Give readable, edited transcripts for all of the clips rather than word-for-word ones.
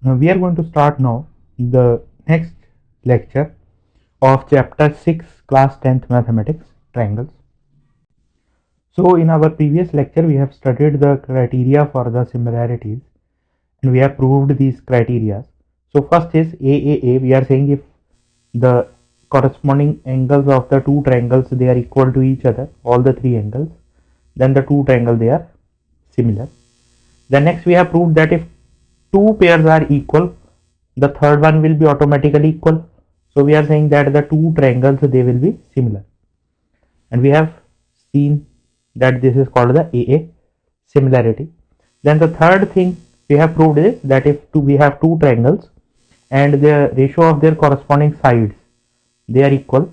We are going to start now the next lecture of chapter 6 class 10th mathematics, triangles. So in our previous lecture we have studied the criteria for the similarities and we have proved these criteria. So first is AAA. We are saying if the corresponding angles of the two triangles they are equal to each other, all the three angles, then the two triangles they are similar. Then next we have proved that if two pairs are equal, the third one will be automatically equal. So we are saying that the two triangles they will be similar, and we have seen that this is called the AA similarity. Then the third thing we have proved is that if we have two triangles and the ratio of their corresponding sides they are equal,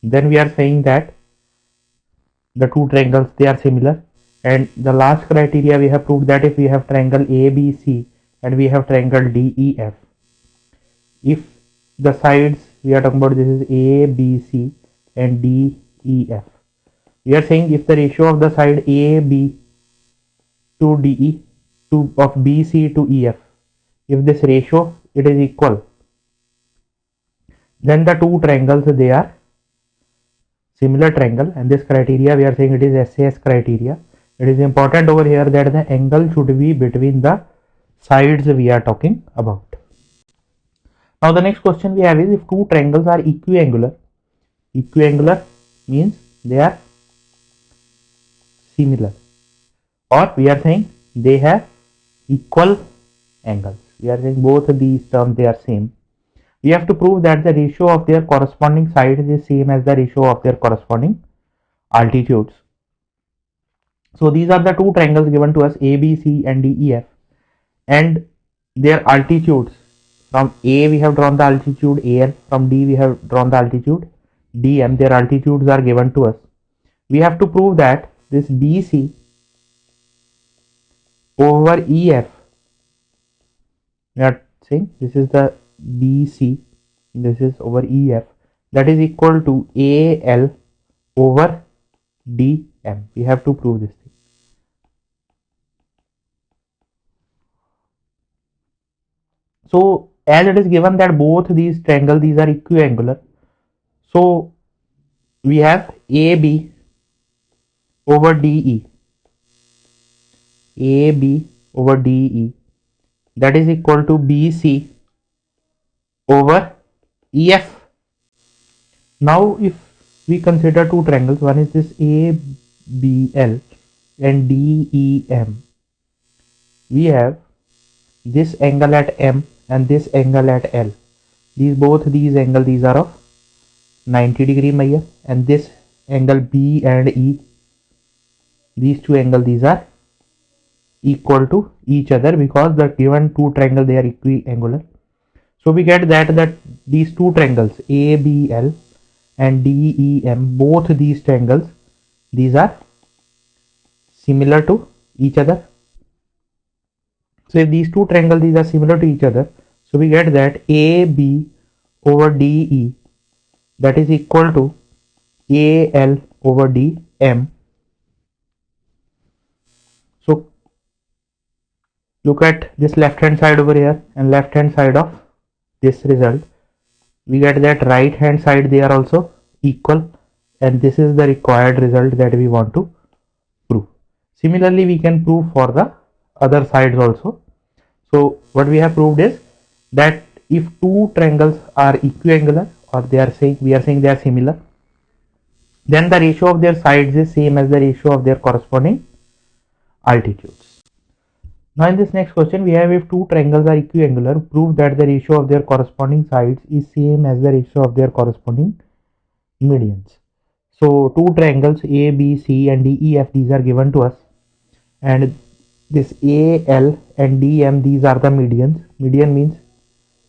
then we are saying that the two triangles they are similar. And the last criteria we have proved that if we have triangle ABC and we have triangle DEF, if the sides we are talking about, this is ABC and DEF, we are saying if the ratio of the side AB to DE to of BC to EF, if this ratio it is equal, then the two triangles they are similar triangle, and this criteria we are saying it is SAS criteria. It is important over here that the angle should be between the sides we are talking about. Now the next question we have is if two triangles are equiangular. Equiangular means they are similar, or we are saying they have equal angles. We are saying both of these terms they are same. We have to prove that the ratio of their corresponding sides is same as the ratio of their corresponding altitudes. So these are the two triangles given to us, ABC and DEF, and their altitudes. From A we have drawn the altitude AL, from D we have drawn the altitude DM. Their altitudes are given to us. We have to prove that this BC over EF, we are saying this is the BC, this is over EF, that is equal to AL over DM. We have to prove this thing. So as it is given that both these triangles these are equiangular, so we have AB over DE, AB over DE, that is equal to BC over EF. Now if we consider two triangles, one is this ABL and DEM, we have this angle at M and this angle at L. Both these angles these are of 90 degree Maya, and this angle B and E, these two angles these are equal to each other because the given two triangles they are equiangular. So we get that these two triangles ABL and DEM, both these triangles these are similar to each other. So if these two triangles these are similar to each other, so we get that AB over DE, that is equal to AL over DM. So look at this left hand side over here and left hand side of this result. We get that right hand side they are also equal, and this is the required result that we want to prove. Similarly we can prove for the other sides also. So what we have proved is that if two triangles are equiangular, or we are saying they are similar, then the ratio of their sides is same as the ratio of their corresponding altitudes. Now in this next question we have, if two triangles are equiangular, prove that the ratio of their corresponding sides is same as the ratio of their corresponding medians. So two triangles A, B, C and D, E, F, these are given to us, and this AL and DM these are the medians. Median means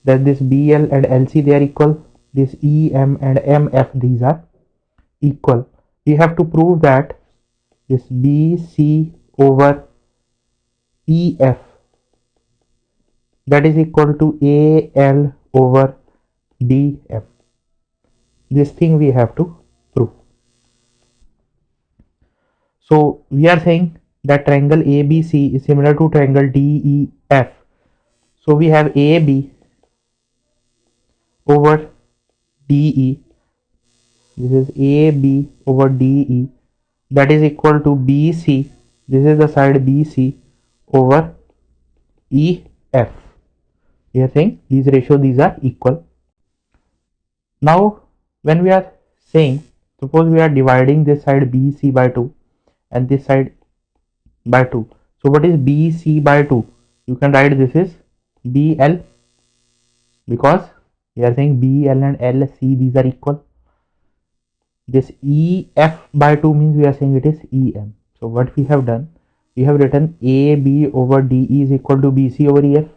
that this BL and LC they are equal, this EM and MF these are equal. We have to prove that this BC over EF, that is equal to AL over DM. This thing we have to prove. So we are saying that triangle ABC is similar to triangle DEF. So we have AB over DE. This is AB over DE, that is equal to BC. This is the side BC over EF. We are saying these ratios, these are equal. Now when we are saying, suppose we are dividing this side BC by 2 and this side by 2. So what is BC by 2? You can write this is BL, because we are saying BL and LC, these are equal. This EF by 2 means we are saying it is EM. So what we have done, we have written AB over DE is equal to BC over EF.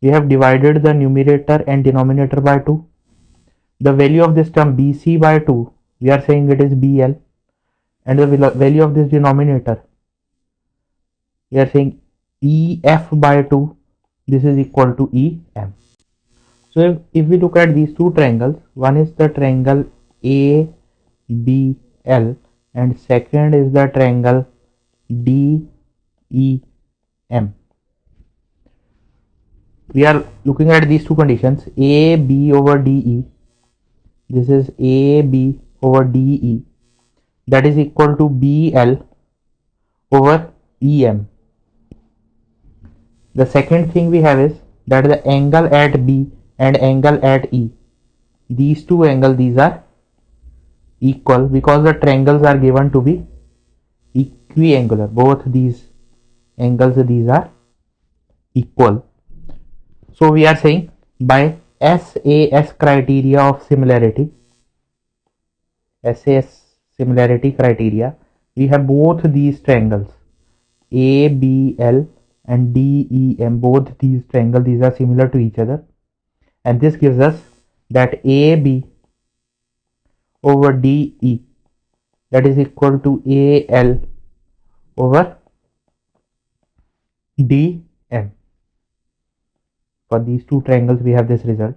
We have divided the numerator and denominator by 2. The value of this term BC by 2, we are saying it is BL, and the value of this denominator, we are saying EF by 2, this is equal to EM. So if we look at these two triangles, one is the triangle ABL and second is the triangle DEM. We are looking at these two conditions, AB over DE. This is AB over DE, that is equal to BL over EM. The second thing we have is that the angle at B and angle at E, these two angles, these are equal because the triangles are given to be equiangular. Both these angles, these are equal. So we are saying by SAS criteria of similarity, SAS similarity criteria, we have both these triangles ABL and DEM, both these triangles, these are similar to each other, and this gives us that AB over DE, that is equal to AL over DM. For these two triangles we have this result.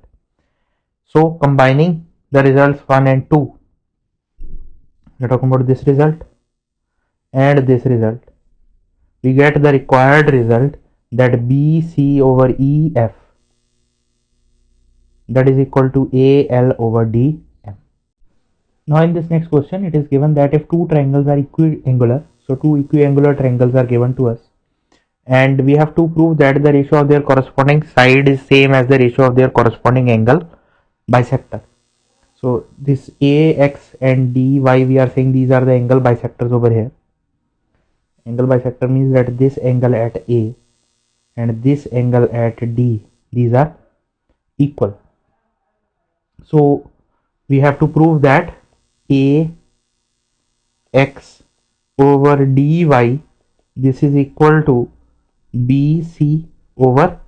So combining the results 1 and 2, we are talking about this result and this result, we get the required result that BC over EF, that is equal to AL over DM. Now in this next question it is given that if two triangles are equiangular, so two equiangular triangles are given to us, and we have to prove that the ratio of their corresponding side is same as the ratio of their corresponding angle bisector. So this AX and DY, we are saying these are the angle bisectors over here. Angle bisector means that this angle at A and this angle at D, these are equal. So we have to prove that AX over DY, this is equal to BC over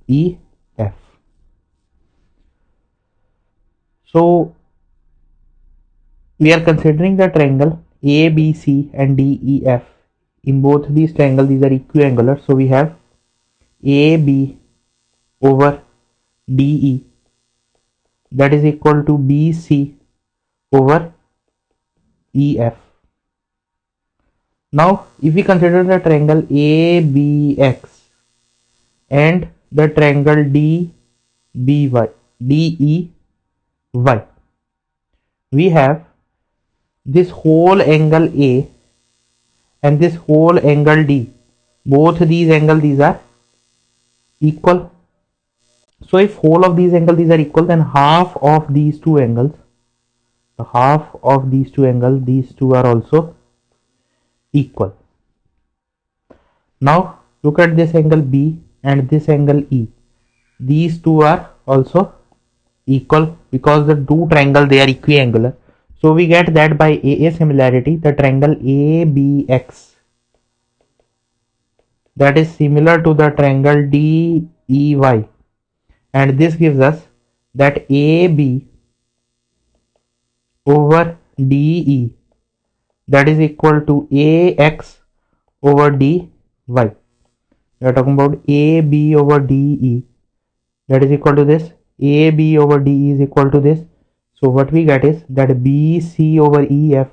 EF. So we are considering the triangle ABC and DEF. In both these triangles, these are equiangular. So we have AB over DE, that is equal to BC over EF. Now if we consider the triangle ABX and the triangle DEY, we have this whole angle A and this whole angle D. Both these angles, these are equal. So if whole of these angles, these are equal, then half of these two angles, these two are also equal. Now look at this angle B and this angle E. These two are also equal because the two triangles, they are equiangular. So we get that by AA similarity, the triangle ABX, that is similar to the triangle DEY, and this gives us that AB over DE, that is equal to AX over DY. We are talking about AB over DE, that is equal to this. AB over DE is equal to this. So what we get is that BC over EF,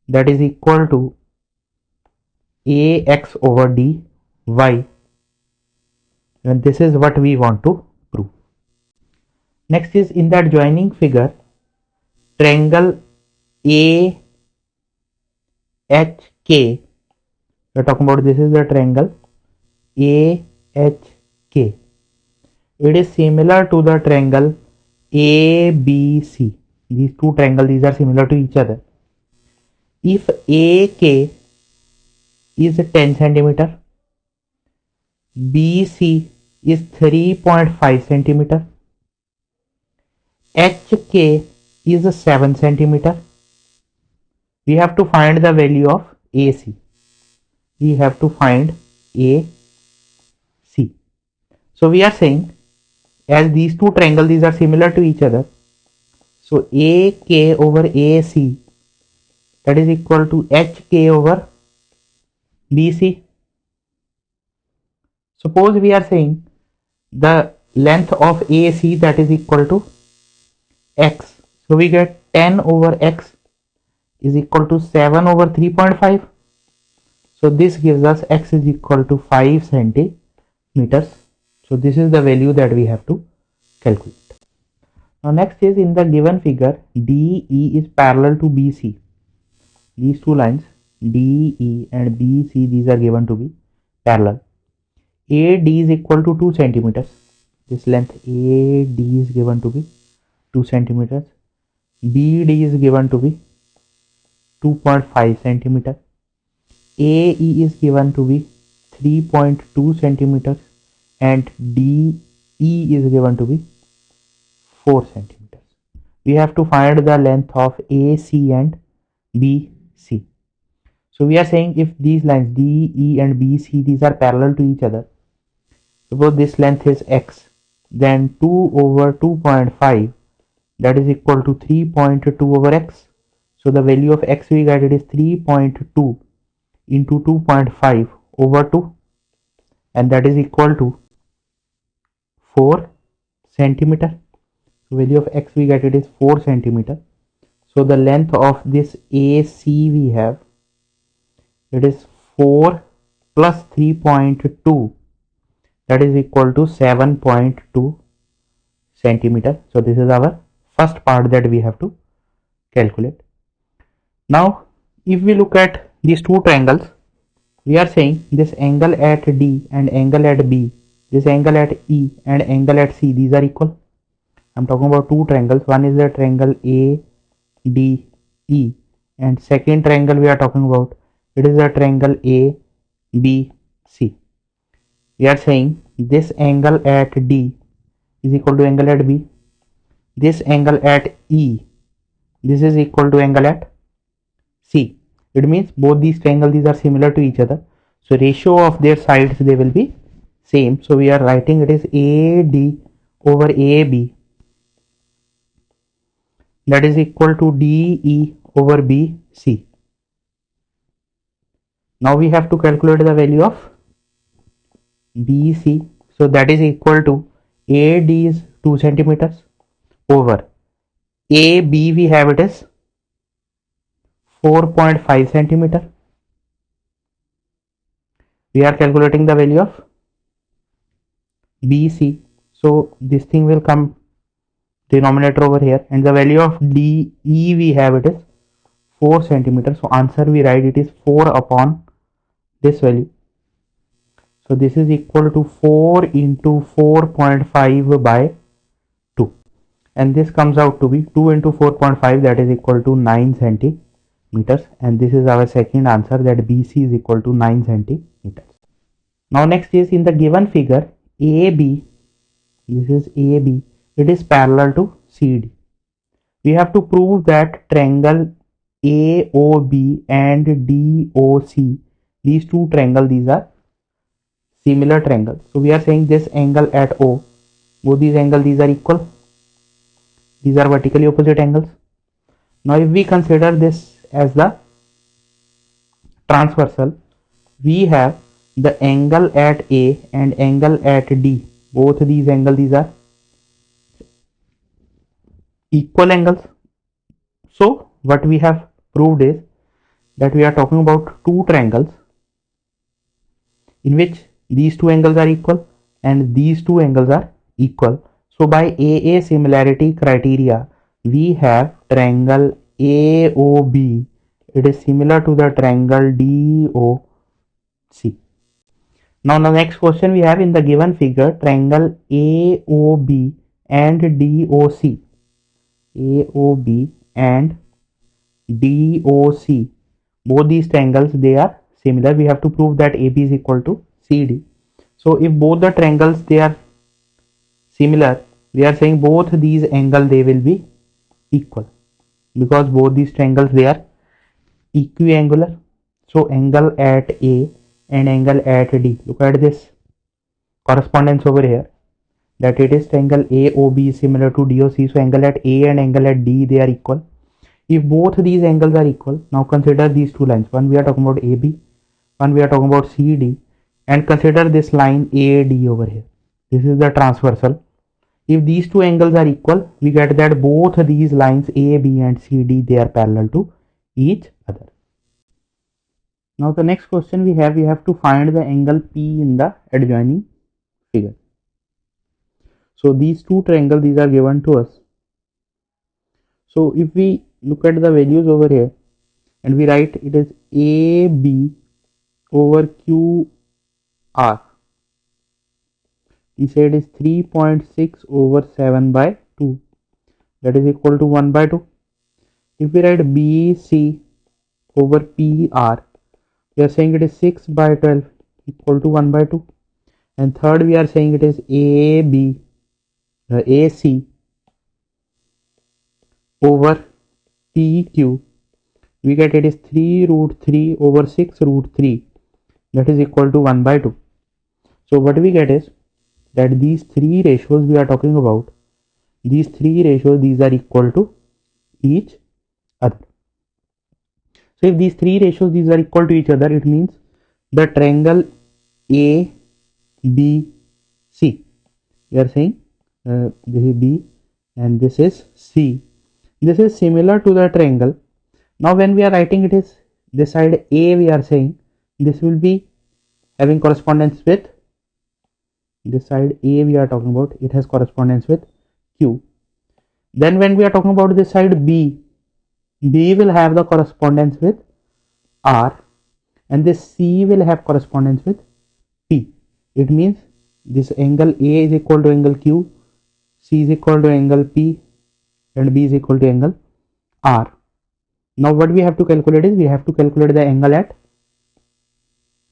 that is equal to AX over DY, and this is what we want to prove. Next is in that joining figure, triangle AHK. We are talking about this is the triangle AHK. It is similar to the triangle ABC. These two triangles, these are similar to each other. If AK is 10 centimeter, BC is 3.5 centimeter, HK is 7 centimeter, we have to find the value of AC. We have to find AC. So we are saying, as these two triangles, these are similar to each other, so AK over AC, that is equal to HK over BC. Suppose we are saying the length of AC, that is equal to X. So we get 10 over X is equal to 7 over 3.5. So this gives us X is equal to 5 centimeters. So this is the value that we have to calculate. Now next is in the given figure, DE is parallel to BC. These two lines DE and BC, these are given to be parallel. AD is equal to 2 centimeters. This length AD is given to be 2 centimeters. BD is given to be 2.5 centimeters. AE is given to be 3.2 centimeters and DE is given to be 4 centimeters. We have to find the length of AC and BC. So we are saying if these lines DE and BC, these are parallel to each other, suppose this length is X, then 2 over 2.5, that is equal to 3.2 over X. So the value of X we get, it is 3.2 into 2.5 over 2, and that is equal to 4 centimeter. So value of X we get, it is 4 centimeter. So the length of this AC we have, it is 4 plus 3.2, that is equal to 7.2 centimeter. So this is our first part that we have to calculate. Now if we look at these two triangles, we are saying this angle at D and angle at B, this angle at E and angle at C, these are equal. I'm talking about two triangles. One is the triangle ADE, and second triangle we are talking about, it is the triangle ABC. We are saying this angle at D is equal to angle at B. This angle at E, this is equal to angle at C. It means both these triangles, these are similar to each other. So ratio of their sides, they will be same. So we are writing it is AD over AB, that is equal to DE over BC. Now we have to calculate the value of BC. So that is equal to AD is 2 centimeters over AB, we have it is 4.5 centimeter. We are calculating the value of BC. So this thing will come denominator over here, and the value of DE we have, it is 4 centimeters. So answer we write, it is 4 upon this value. So this is equal to 4 into 4.5 by 2, and this comes out to be 2 into 4.5, that is equal to 9 centimeters, and this is our second answer, that BC is equal to 9 centimeters. Now next is in the given figure, AB, this is AB, it is parallel to CD. We have to prove that triangle AOB and DOC, these two triangles, these are similar triangles. So we are saying this angle at O, both these angles, these are equal. These are vertically opposite angles. Now if we consider this as the transversal, we have the angle at A and angle at D. Both these angles, these are equal angles. So what we have proved is that we are talking about two triangles in which these two angles are equal, and these two angles are equal. So by AA similarity criteria, we have triangle AOB. It is similar to the triangle DOC. Now the next question we have in the given figure, triangle AOB and DOC. AOB and DOC. Both these triangles, they are similar. We have to prove that AB is equal to CD. So if both the triangles they are similar, we are saying both these angles they will be equal, because both these triangles they are equiangular. So angle at A and angle at D. Look at this correspondence over here, that it is triangle AOB is similar to DOC. So angle at A and angle at D they are equal. If both these angles are equal, now consider these two lines. One we are talking about AB, one we are talking about CD, and consider this line AD over here. This is the transversal. If these two angles are equal, we get that both these lines AB and CD they are parallel to each other. Now the next question we have to find the angle P in the adjoining figure. So these two triangles these are given to us. So if we look at the values over here and we write it is AB over QR. We say it is 3.6 over 7 by 2, that is equal to 1 by 2. If we write BC over PR, we are saying it is 6 by 12 equal to 1 by 2. And third we are saying it is AB, AC over PQ. We get it is 3 root 3 over 6 root 3, that is equal to 1 by 2. So what we get is that these three ratios we are talking about, these three ratios these are equal to each other. So if these three ratios these are equal to each other, it means the triangle ABC, we are saying this is B and this is C. This is similar to the triangle. Now when we are writing it is this side A, we are saying this will be having correspondence with this side A, we are talking about it has correspondence with Q. Then when we are talking about this side B, B will have the correspondence with R, and this C will have correspondence with P. It means this angle A is equal to angle Q, C is equal to angle P, and B is equal to angle R. Now what we have to calculate is we have to calculate the angle at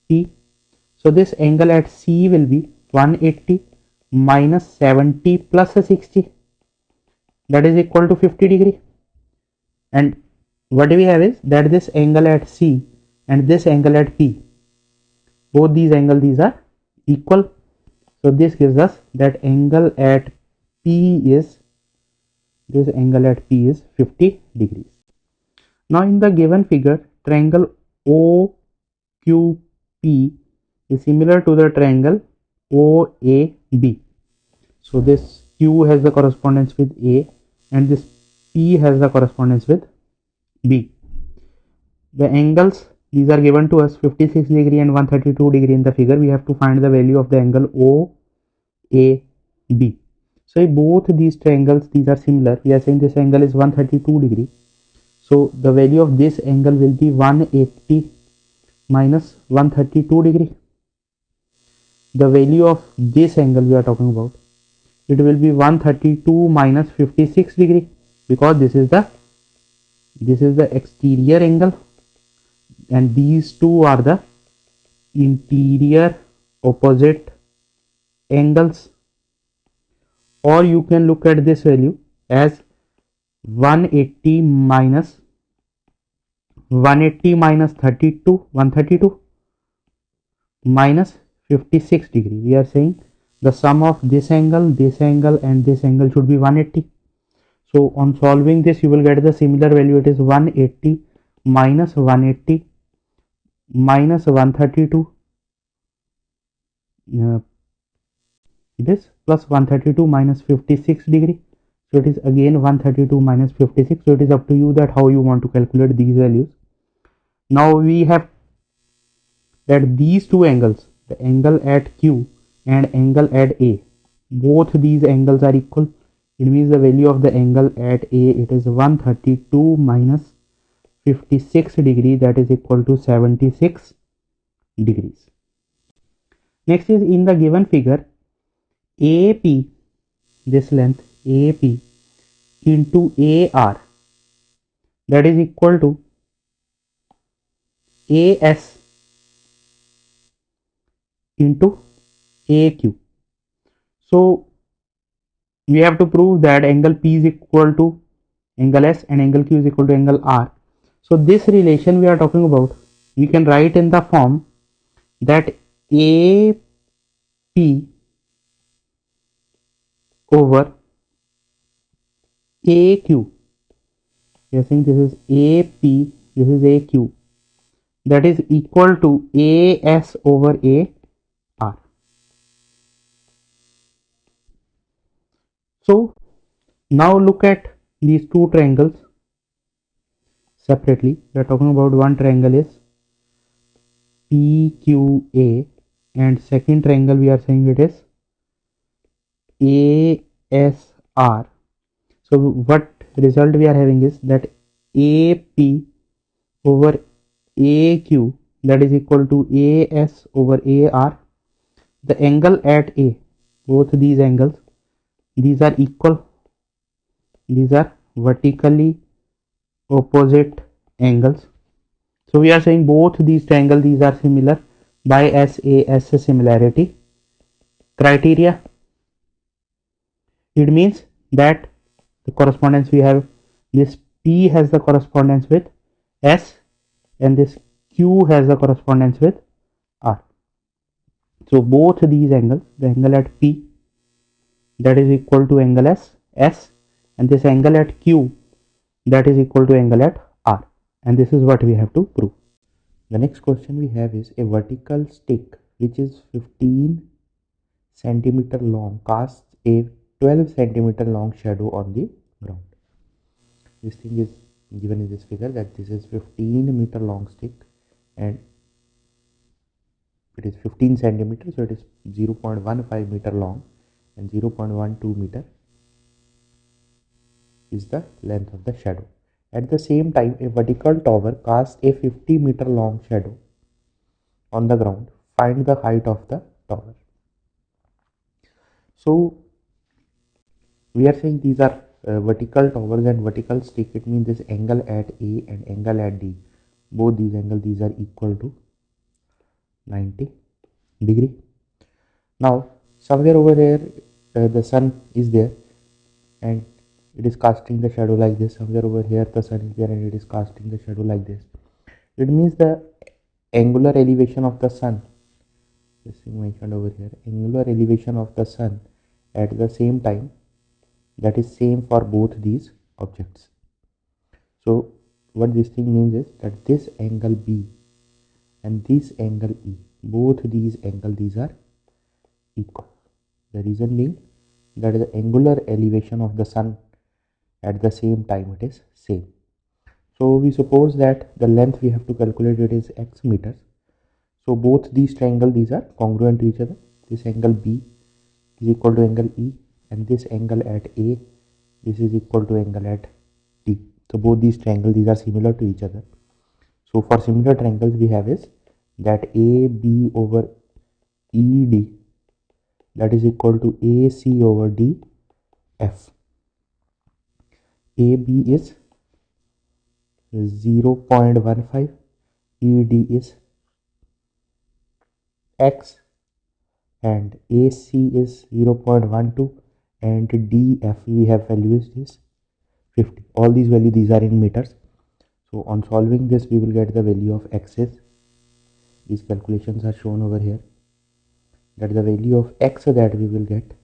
P. So this angle at C will be 180 minus 70 plus 60, that is equal to 50 degree. And what we have is that this angle at C and this angle at P, both these angles these are equal. So this gives us that angle at P is, this angle at P is 50 degrees. Now in the given figure, triangle OQP is similar to the triangle OAB. So this Q has the correspondence with A and this P has the correspondence with B. The angles these are given to us 56 degree and 132 degree in the figure. We have to find the value of the angle OAB. So if both these triangles these are similar, we are saying this angle is 132 degree. So the value of this angle will be 180 minus 132 degree. The value of this angle we are talking about, it will be 132 minus 56 degree, because this is the exterior angle and these two are the interior opposite angles. Or you can look at this value as 180 minus 132 minus 56 degree. We are saying the sum of this angle and this angle should be 180. So on solving this you will get the similar value. It is 180 minus 180 minus 132 this plus 132 minus 56 degree. So it is again 132 minus 56. So it is up to you that how you want to calculate these values. Now we have that these two angles, the angle at Q and angle at A, both these angles are equal. It means the value of the angle at A, it is 132 minus 56 degree, that is equal to 76 degrees. Next is in the given figure, AP, this length AP into AR, that is equal to AS into AQ. So we have to prove that angle P is equal to angle S and angle Q is equal to angle R. So this relation we are talking about, we can write in the form that AP over AQ. We are saying this is AP, this is AQ, that is equal to AS over AR. So now look at these two triangles separately. We are talking about one triangle is PQA and second triangle we are saying it is ASR. So what result we are having is that AP over AQ, that is equal to AS over AR. The angle at A, both these angles, these are equal, these are vertically opposite angles. So we are saying both these triangles, these are similar by SAS similarity criteria. It means that the correspondence we have, this P has the correspondence with S and this Q has the correspondence with R. So both these angles, the angle at P, that is equal to angle S, and this angle at Q, that is equal to angle at R, and this is what we have to prove. The next question we have is a vertical stick which is 15 centimeter long casts a 12 centimeter long shadow on the ground. This thing is given in this figure, that this is 15-meter long stick and it is 15 centimeters, so it is 0.15 meter long and 0.12 meter is the length of the shadow. At the same time, a vertical tower casts a 50-meter long shadow on the ground. Find the height of the tower. So we are saying these are vertical towers and vertical stick. It means this angle at A and angle at D, both these angles, these are equal to 90 degree. Now somewhere over here the sun is there and it is casting the shadow like this. Somewhere over here the sun is there and it is casting the shadow like this. It means the angular elevation of the sun, this thing mentioned over here, angular elevation of the sun at the same time, that is same for both these objects. So what this thing means is that this angle B and this angle E, both these angles, these are equal. The reason being that the angular elevation of the sun at the same time it is same. So we suppose that the length we have to calculate it is x meters. So both these triangles, these are congruent to each other. This angle B is equal to angle E and this angle at A, this is equal to angle at D. So both these triangles, these are similar to each other. So for similar triangles we have is that AB over ED, that is equal to AC over DF. AB is 0.15, ED is X and AC is 0.12 and DF we have values is 50. All these values, these are in meters. So on solving this we will get the value of X is, these calculations are shown over here, that the value of X that we will get,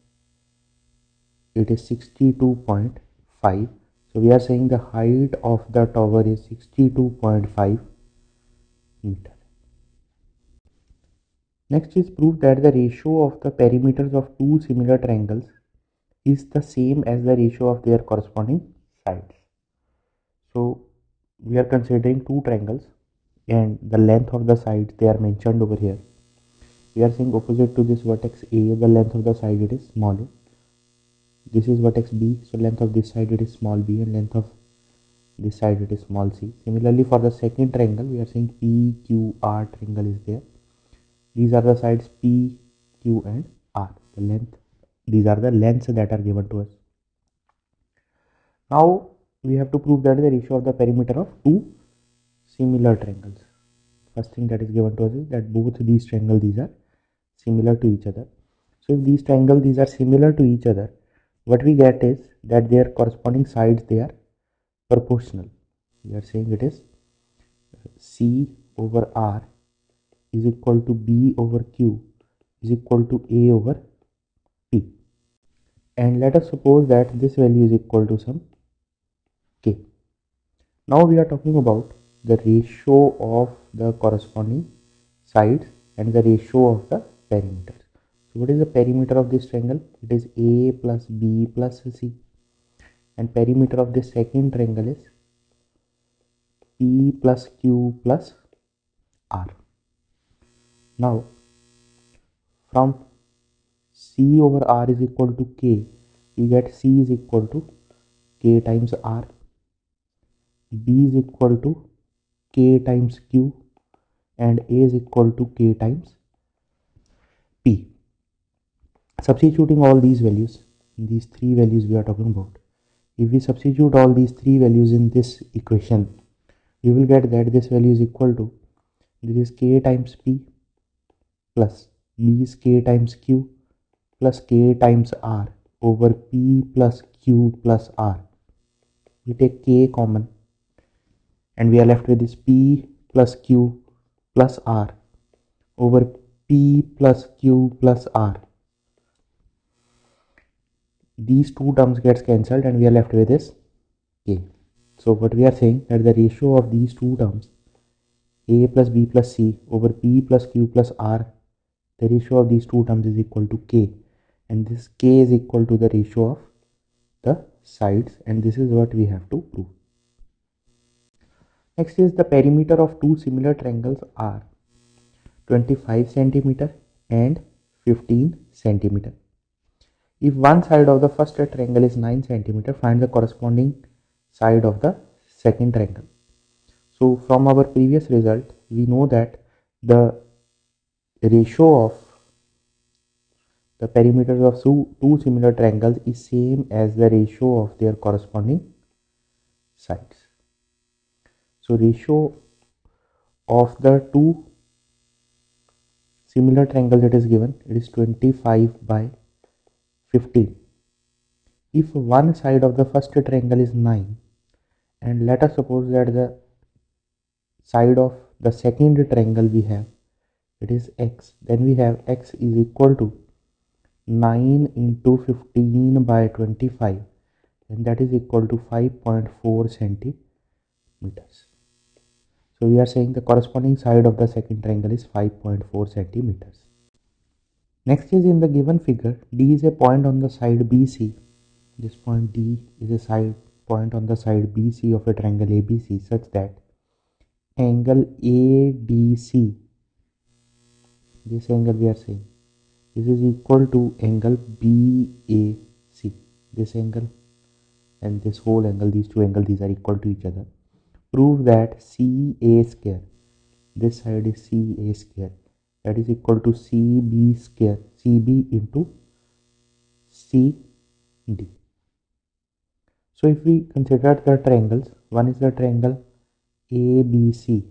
it is 62.5. So we are saying the height of the tower is 62.5 meter. Next is proof that the ratio of the perimeters of two similar triangles is the same as the ratio of their corresponding sides. So we are considering two triangles and the length of the sides they are mentioned over here. We are saying opposite to this vertex A, the length of the side it is small a. This is vertex B, so length of this side it is small b, and length of this side it is small c. Similarly, for the second triangle, we are saying PQR triangle is there. These are the sides P, Q, and R. The length. These are the lengths that are given to us. Now we have to prove that the ratio of the perimeter of two similar triangles. First thing that is given to us is that both these triangles these are similar to each other. So if these triangles these are similar to each other, what we get is that their corresponding sides they are proportional. We are saying it is C over R is equal to B over Q is equal to A over P. And let us suppose that this value is equal to some K. Now we are talking about the ratio of the corresponding sides and the ratio of the perimeter. So what is the perimeter of this triangle? It is A plus B plus C, and perimeter of this second triangle is P plus Q plus R. Now from C over R is equal to K, we get C is equal to K times R, B is equal to K times Q, and A is equal to K times P. Substituting all these values, these three values we are talking about, if we substitute all these three values in this equation, we will get that this value is equal to, this is K times P plus B is K times Q plus K times R over P plus Q plus R. We take K common and we are left with this P plus Q plus R over P plus Q plus R. These two terms gets cancelled and we are left with this K. So what we are saying that the ratio of these two terms A plus B plus C over P plus Q plus R, the ratio of these two terms is equal to K, and this K is equal to the ratio of the sides, and this is what we have to prove. Next is the perimeter of two similar triangles are 25 centimeter and 15 centimeter. If one side of the first triangle is 9 centimeter, find the corresponding side of the second triangle. So from our previous result, we know that the ratio of the perimeters of two similar triangles is same as the ratio of their corresponding sides. So ratio of the two similar triangles that is given, it is 25 by 15. If one side of the first triangle is 9, and let us suppose that the side of the second triangle we have, it is x, then we have x is equal to 9 into 15 by 25, and that is equal to 5.4 centimeters. So we are saying the corresponding side of the second triangle is 5.4 centimeters. Next is in the given figure, D is a point on the side BC. This point D is a side point on the side BC of a triangle ABC such that angle ADC, this angle we are saying, this is equal to angle BAC. This angle and this whole angle, these two angles, these are equal to each other. Prove that CA square, this side is CA square, that is equal to CB square, CB into CD. So if we consider the triangles, one is the triangle ABC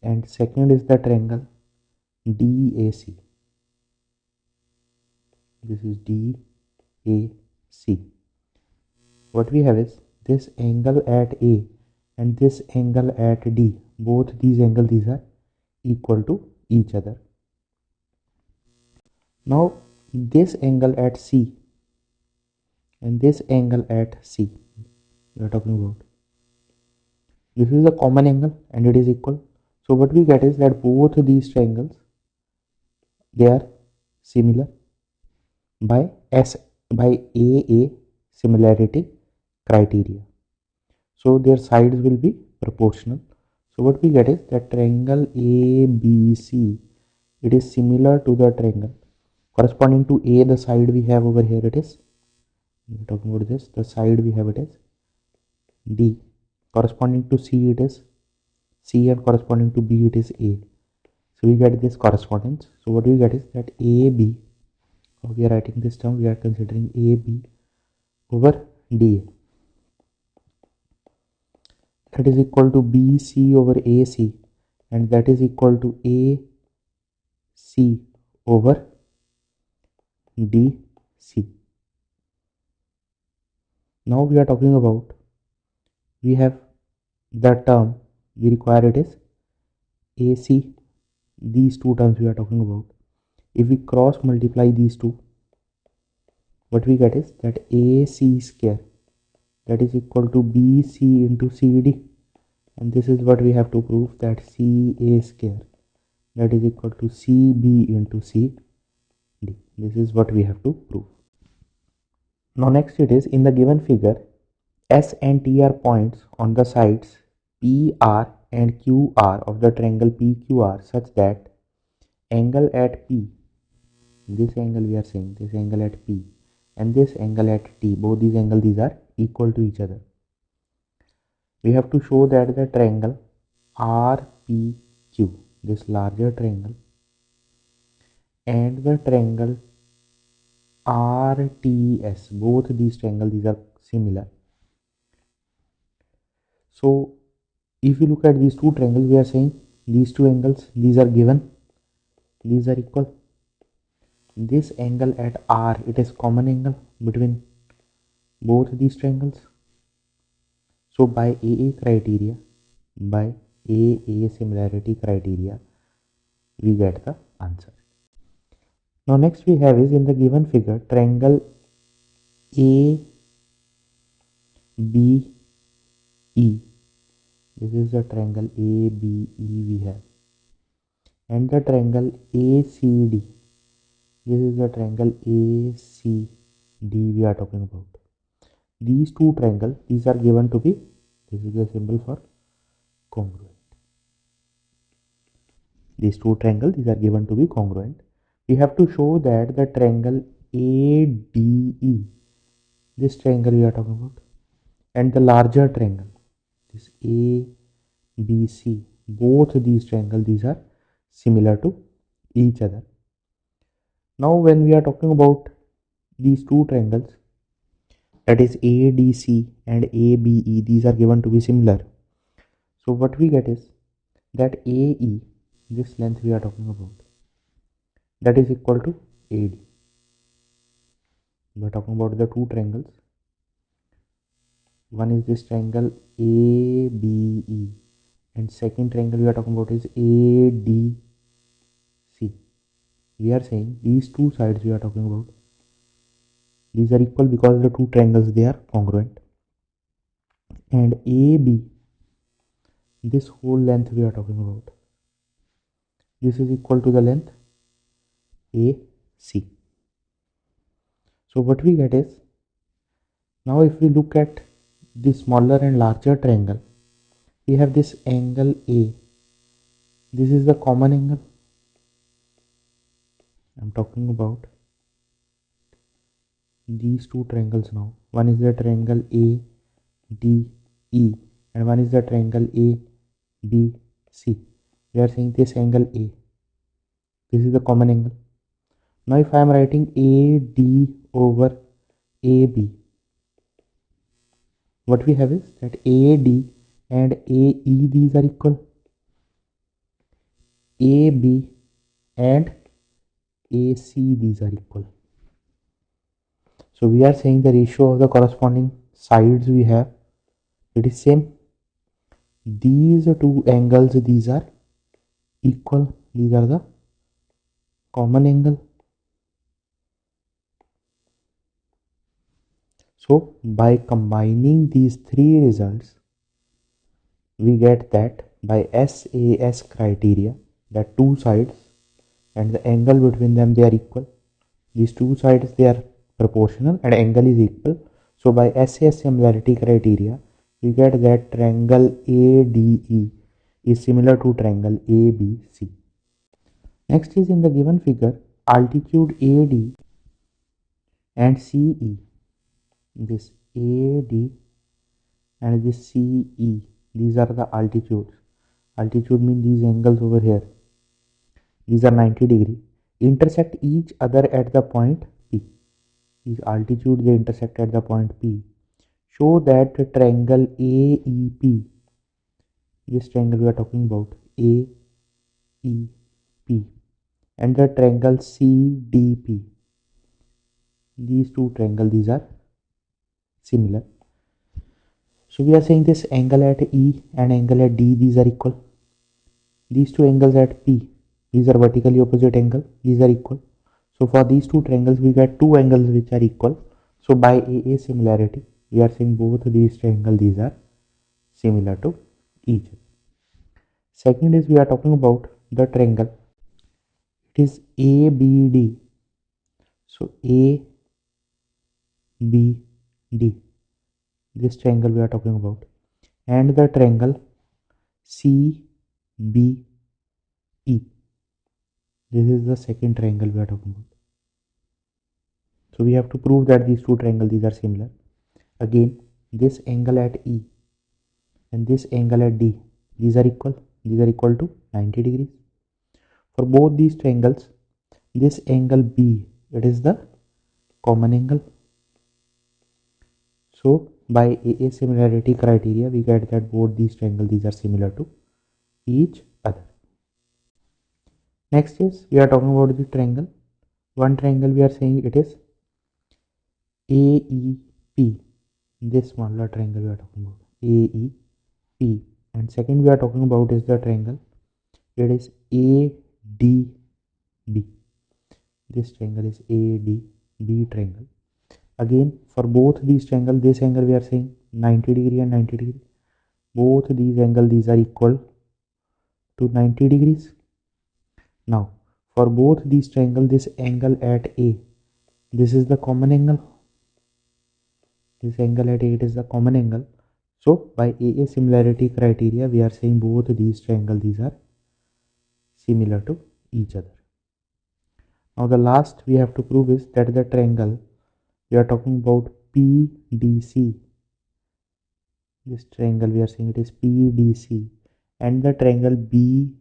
and second is the triangle DAC. This is DAC. What we have is this angle at A and this angle at D. Both these angles these are equal to each other. Now this angle at C and this angle at C we are talking about, this is a common angle and it is equal. So what we get is that both these triangles they are similar by AA similarity criteria. So their sides will be proportional. So what we get is that triangle ABC it is similar to the triangle corresponding to A. The side we have over here, it is, we are talking about this, the side we have, it is D. Corresponding to C, it is C, and corresponding to B, it is A. So we get this correspondence. So what we get is that AB, we are writing this term, we are considering AB over DA, that is equal to BC over AC, and that is equal to AC over DC. Now we are talking about, we have the term we require, it is AC. These two terms we are talking about, if we cross multiply these two, what we get is that AC square, that is equal to BC into CD, and this is what we have to prove, that CA square, that is equal to CB into CD. This is what we have to prove. Now next it is, in the given figure, S and T are points on the sides PR and QR of the triangle PQR such that angle at P, this angle we are saying, this angle at P and this angle at T, both these angles, these are equal to each other. We have to show that the triangle RPQ, this larger triangle, and the triangle RTS, both these triangles, these are similar. So if you look at these two triangles, we are saying these two angles, these are given, these are equal. This angle at R, it is common angle between both these triangles. So by AA similarity criteria, we get the answer. Now next we have is, in the given figure, triangle ABE. This is the triangle ABE we have, and the triangle ACD. This is the triangle ACD we are talking about. These two triangles, these are given to be, this is the symbol for congruent. These two triangles, these are given to be congruent. We have to show that the triangle ADE, this triangle we are talking about, and the larger triangle, this ABC, both these triangles, these are similar to each other. Now when we are talking about these two triangles, that is ADC and ABE, these are given to be similar. So what we get is that AE, this length we are talking about, that is equal to AD. We are talking about the two triangles. One is this triangle ABE, and second triangle we are talking about is ADC. We are saying these two sides we are talking about, these are equal because the two triangles, they are congruent. And AB, this whole length we are talking about, this is equal to the length AC. So what we get is, now if we look at the smaller and larger triangle, we have this angle A. This is the common angle I'm talking about. These two triangles now, one is the triangle ADE and one is the triangle ABC. We are saying this angle A, this is the common angle. Now if I am writing AD over AB, what we have is that AD and AE, these are equal. AB and AC, these are equal. So we are saying the ratio of the corresponding sides we have, it is same. These two angles, these are equal, these are the common angle. So by combining these three results, we get that by SAS criteria, that two sides and the angle between them, they are equal. These two sides, they are proportional and angle is equal. So by SAS similarity criteria, we get that triangle ADE is similar to triangle ABC. Next is in the given figure, altitude AD and CE. This AD and this CE, these are the altitudes. Altitude means these angles over here. These are 90 degree. Intersect each other at the point P. These altitudes they intersect at the point P. Show that the triangle AEP, this triangle we are talking about, AEP, and the triangle CDP, these two triangles, these are similar. So we are saying this angle at E and angle at D, these are equal. These two angles at P, these are vertically opposite angle, these are equal. So for these two triangles we get two angles which are equal. So by AA similarity we are saying both these triangles, these are similar to each other. Second is we are talking about the triangle, it is ABD. So ABD, this triangle we are talking about, and the triangle CBE, this is the second triangle we are talking about. So we have to prove that these two triangles, these are similar. Again, this angle at E and this angle at D, these are equal. These are equal to 90 degrees. For both these triangles, this angle B, it is the common angle. So by AA similarity criteria, we get that both these triangles, these are similar to each other. Next is we are talking about the triangle. One triangle we are saying it is AEP. This smaller triangle we are talking about, AEP. And second we are talking about is the triangle, it is ADB. This triangle is ADB triangle. Again, for both these triangles, this angle we are saying 90 degree and 90 degree. Both these angles, these are equal to 90 degrees. Now, for both these triangles, this angle at A, this is the common angle. This angle at A, it is the common angle. So, by AA similarity criteria, we are saying both these triangles, these are similar to each other. Now, the last we have to prove is that the triangle we are talking about PDC. This triangle we are saying it is PDC, and the triangle BEC.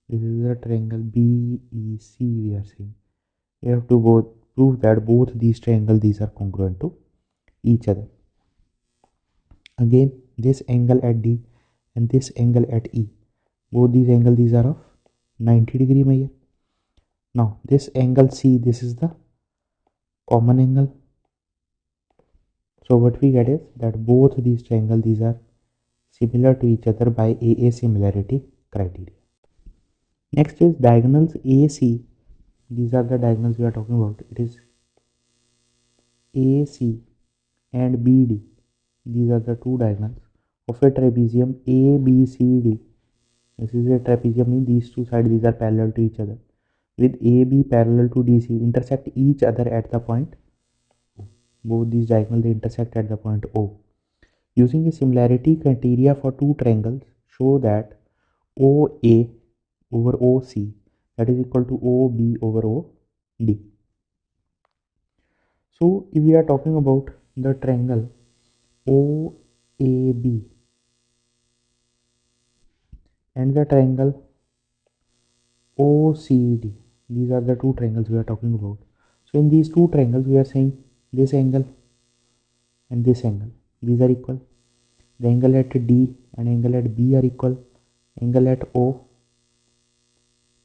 This is the triangle BEC we are saying. We have to both prove that both these triangles, these are congruent to each other. Again, this angle at D and this angle at E, both these angles, these are of 90 degree my. Now this angle C, this is the common angle. So what we get is that both these triangles, these are similar to each other by AA similarity criteria. Next is diagonals AC. These are the diagonals we are talking about. It is AC and BD. These are the two diagonals of a trapezium ABCD. This is a trapezium, means these two sides, these are parallel to each other. With AB parallel to DC, intersect each other at the point O. Both these diagonals, they intersect at the point O. Using a similarity criteria for two triangles, show that OA over OC, that is equal to OB over OD. So if we are talking about the triangle OAB and the triangle OCD, these are the two triangles we are talking about. So in these two triangles, we are saying this angle and this angle, these are equal. The angle at D and angle at B are equal. Angle at O,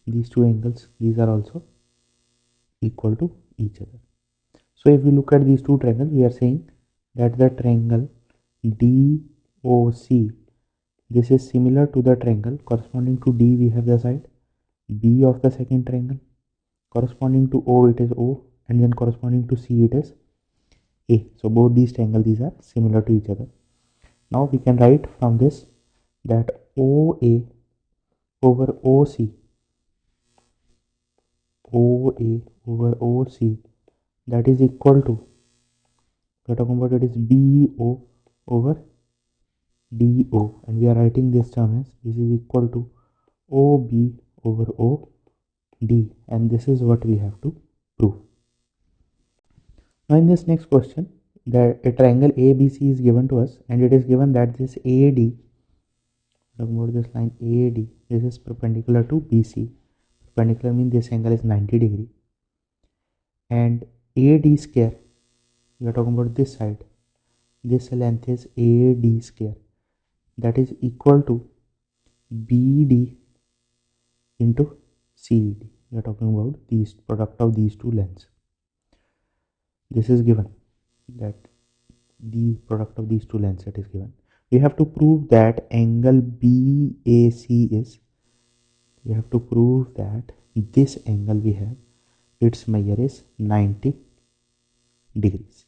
these two angles, these are also equal to each other. So if we look at these two triangles, we are saying that the triangle DOC, this is similar to the triangle corresponding to D, we have the side B of the second triangle, corresponding to O it is O, and then corresponding to C it is A. So both these triangles, these are similar to each other. Now we can write from this that OA over OC, OA over OC, that is equal to, we are talking about it is BO over DO, and we are writing this term as this is equal to OB over OD, and this is what we have to prove. Now in this next question, that a triangle ABC is given to us, and it is given that this AD, talking about this line AD, this is perpendicular to BC. Perpendicular means this angle is 90 degree, and AD square, we are talking about this side, this length is AD square, that is equal to BD into CD. We are talking about these product of these two lengths. This is given that the product of these two lengths, it is given. We have to prove that angle BAC is, we have to prove that this angle we have, its measure is 90 degrees.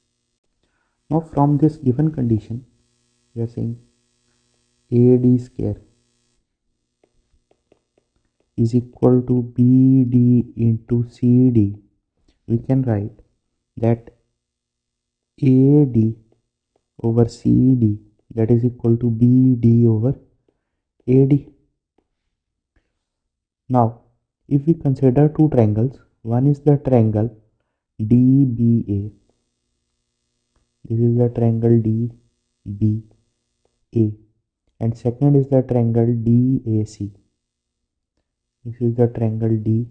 Now from this given condition, we are saying AD square is equal to BD into CD. We can write that AD over CD, that is equal to BD over AD. Now, if we consider two triangles, one is the triangle DBA, this is the triangle DBA, and second is the triangle DAC, this is the triangle DAC.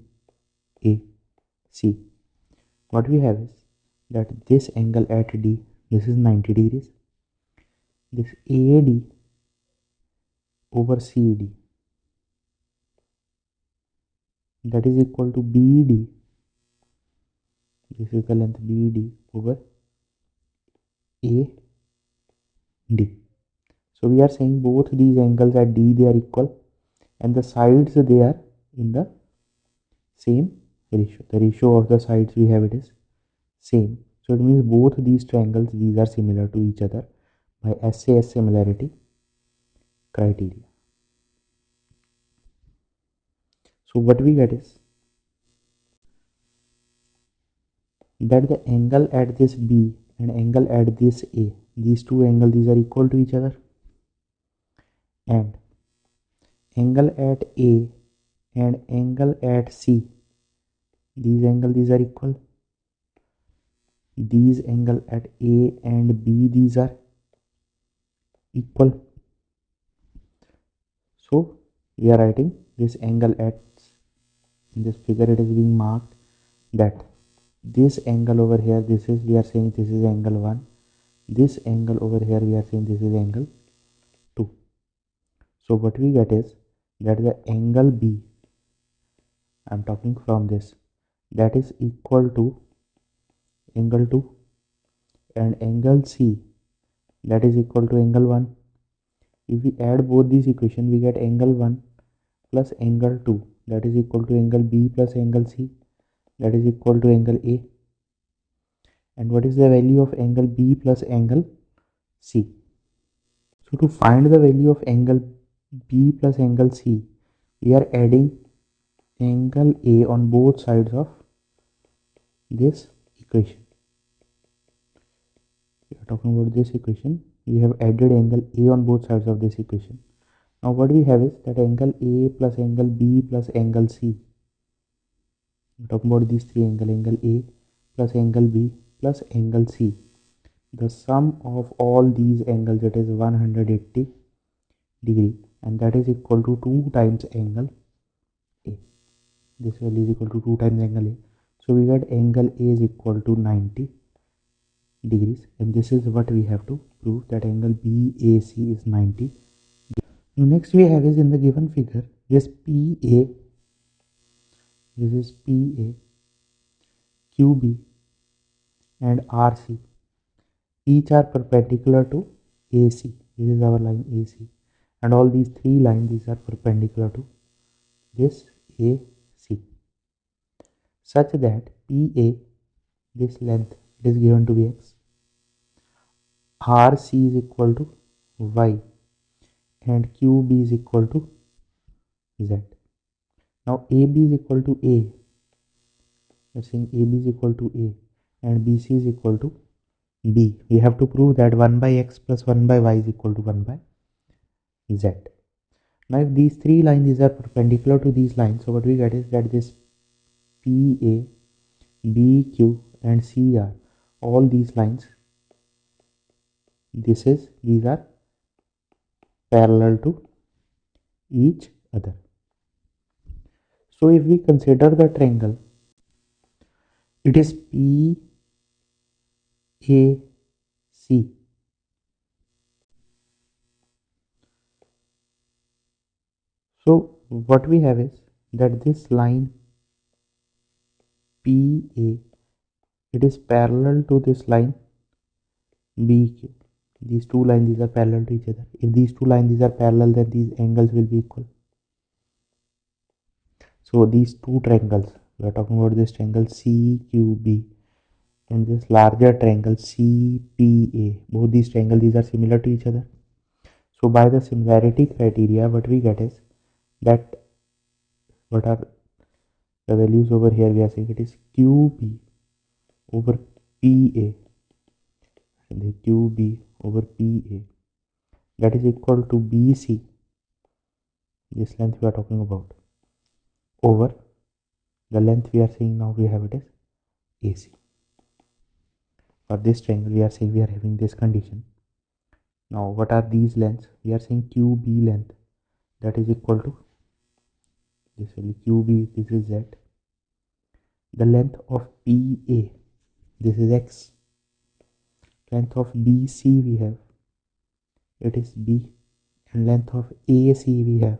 What we have is that this angle at D, this is 90 degrees, this AD over CD, that is equal to BD, this is the length BD over AD. So we are saying both these angles at D, they are equal, and the sides they are in the same ratio. The ratio of the sides we have, it is same. So it means both these triangles, these are similar to each other by SAS similarity criteria. So what we get is that the angle at this B and angle at this A, these two angles, these are equal to each other, and angle at A and angle at C, these angles, these are equal. These angle at A and B, these are equal. So we are writing this angle at, in this figure it is being marked that this angle over here, this is, we are saying this is angle 1, this angle over here we are saying this is angle 2. So what we get is that the angle B, I am talking from this, that is equal to angle 2, and angle C, that is equal to angle 1. If we add both these equations, we get angle 1 plus angle 2, that is equal to angle B plus angle C, that is equal to angle A. And what is the value of angle B plus angle C? So to find the value of angle B plus angle C, we are adding angle A on both sides of this equation. We are talking about this equation. We have added angle A on both sides of this equation. Now what we have is that angle A plus angle B plus angle C. We are talking about these three angles, angle A plus angle B plus angle C. The sum of all these angles, it is 180 degree, and that is equal to 2 times angle A. This value is equal to 2 times angle A. So we get angle A is equal to 90 degrees, and this is what we have to prove, that angle BAC is 90. Now next we have is in the given figure, this PA, this is PA, QB and RC, each are perpendicular to AC. This is our line AC, and all these three lines, these are perpendicular to this AC, such that PA, this length, it is given to be X, RC is equal to Y, and QB is equal to Z. Now AB is equal to A, we are saying AB is equal to A, and BC is equal to B. We have to prove that 1 by X plus 1 by Y is equal to 1 by Z. Now if these three lines these are perpendicular to these lines, so what we get is that this PA, BQ and CR, all these lines, these are parallel to each other. So if we consider the triangle, it is PAC. So what we have is that this line PA, it is parallel to this line BQ. These two lines these are parallel to each other. If these two lines these are parallel, then these angles will be equal. So these two triangles, we are talking about this triangle CQB and this larger triangle CPA. Both these triangles these are similar to each other. So by the similarity criteria, what we get is that what are the values over here? We are saying it is QB over PA, and the QB over PA, that is equal to BC, this length we are talking about, over the length we are saying now we have it as AC. For this triangle we are saying we are having this condition. Now what are these lengths? We are saying QB length, that is equal to this value QB, this is Z. The length of PA, this is X. Length of BC we have, it is B, and length of AC we have,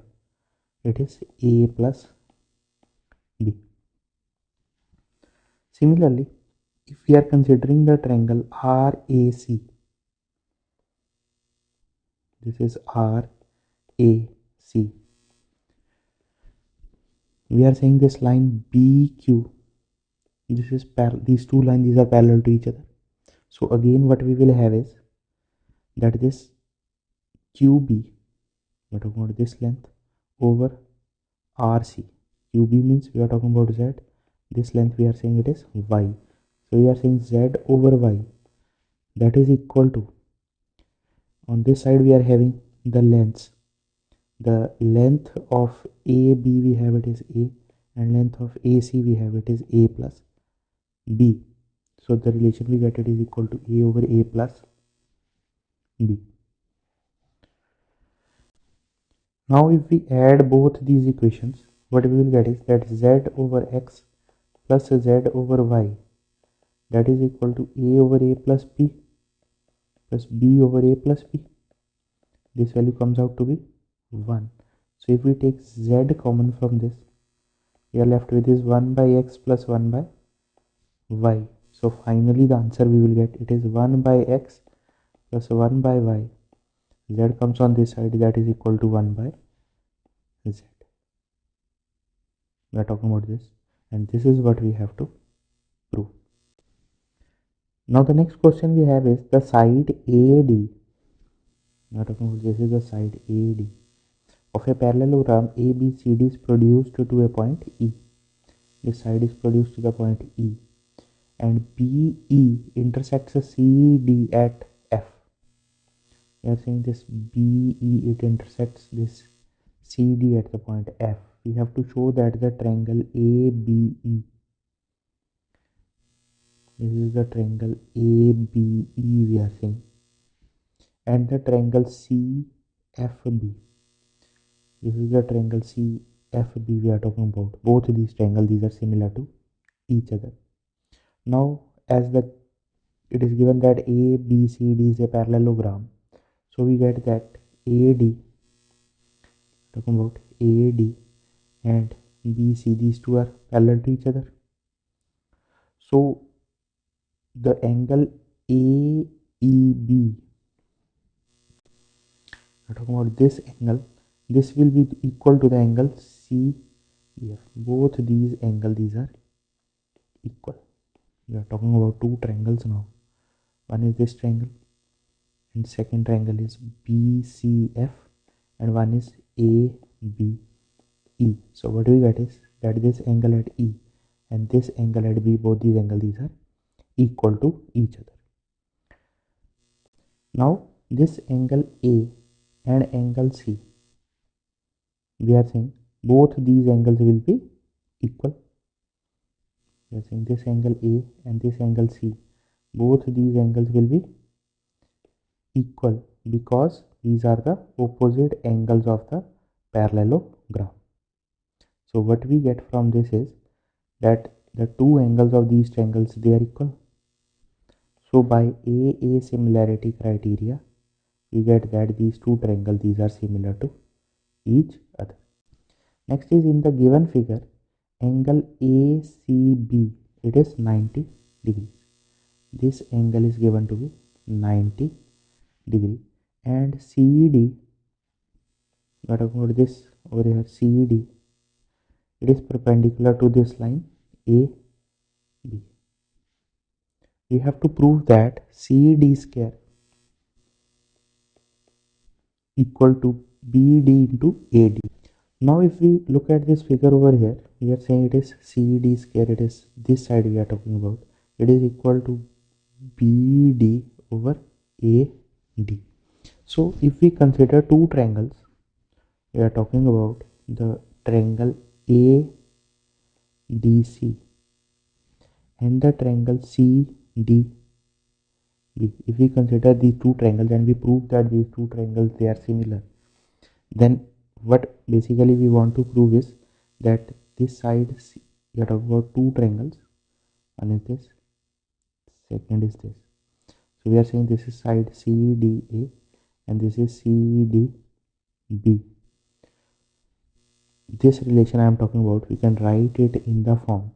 it is A plus B. Similarly, if we are considering the triangle RAC, this is RAC, we are saying this line BQ, this is these two lines these are parallel to each other. So again what we will have is that this QB, we are talking about this length, over RC. QB means we are talking about Z, this length we are saying it is Y. So we are saying Z over Y, that is equal to, on this side we are having the lengths. The length of AB we have it is A, and length of AC we have it is A plus B. So the relation we get it is equal to A over A plus B. Now if we add both these equations, what we will get is that Z over X plus Z over Y, that is equal to A over A plus B plus B over A plus B. This value comes out to be 1. So if we take Z common from this, we are left with is 1 by X plus 1 by Y. So finally the answer we will get, it is 1 by X plus 1 by Y. Z comes on this side, that is equal to 1 by Z. We are talking about this, and this is what we have to prove. Now the next question we have is the side AD. We are talking about this is the side AD of a parallelogram ABCD is produced to a point E. This side is produced to the point E, and BE intersects CD at F. We are saying this BE, it intersects this CD at the point F. We have to show that the triangle ABE, this is the triangle ABE we are saying, and the triangle CFB, this is the triangle CFB we are talking about. Both these triangles these are similar to each other. Now as the it is given that ABCD is a parallelogram, so we get that AD, talking about AD and BC, these two are parallel to each other. So the angle AEB, we're talking about this angle, this will be equal to the angle CEF. Both these angles these are equal. We are talking about two triangles now. One is this triangle, and second triangle is BCF, and one is ABE. So what we get is that this angle at E and this angle at B, both these angles these are equal to each other. Now this angle A and angle C, we are saying both these angles will be equal. We are saying this angle A and this angle C, both these angles will be equal because these are the opposite angles of the parallelogram. So what we get from this is that the two angles of these triangles, they are equal. So by a similarity criteria, we get that these two triangles, these are similar to each other. Next is in the given figure, angle ACB, it is 90 degrees. This angle is given to be 90 degree, and CED, what about this over here, CED, it is perpendicular to this line AB. We have to prove that CED square equal to BD into AD. Now if we look at this figure over here, we are saying it is CED square, it is this side we are talking about, it is equal to BD over AD. So if we consider two triangles, we are talking about the triangle ADC and the triangle CDB. If we consider these two triangles and we prove that these two triangles, they are similar, then what basically we want to prove is that this side, we are talking about two triangles, one is this, second is this. So we are saying this is side CDA and this is CDB. This relation I am talking about, we can write it in the form,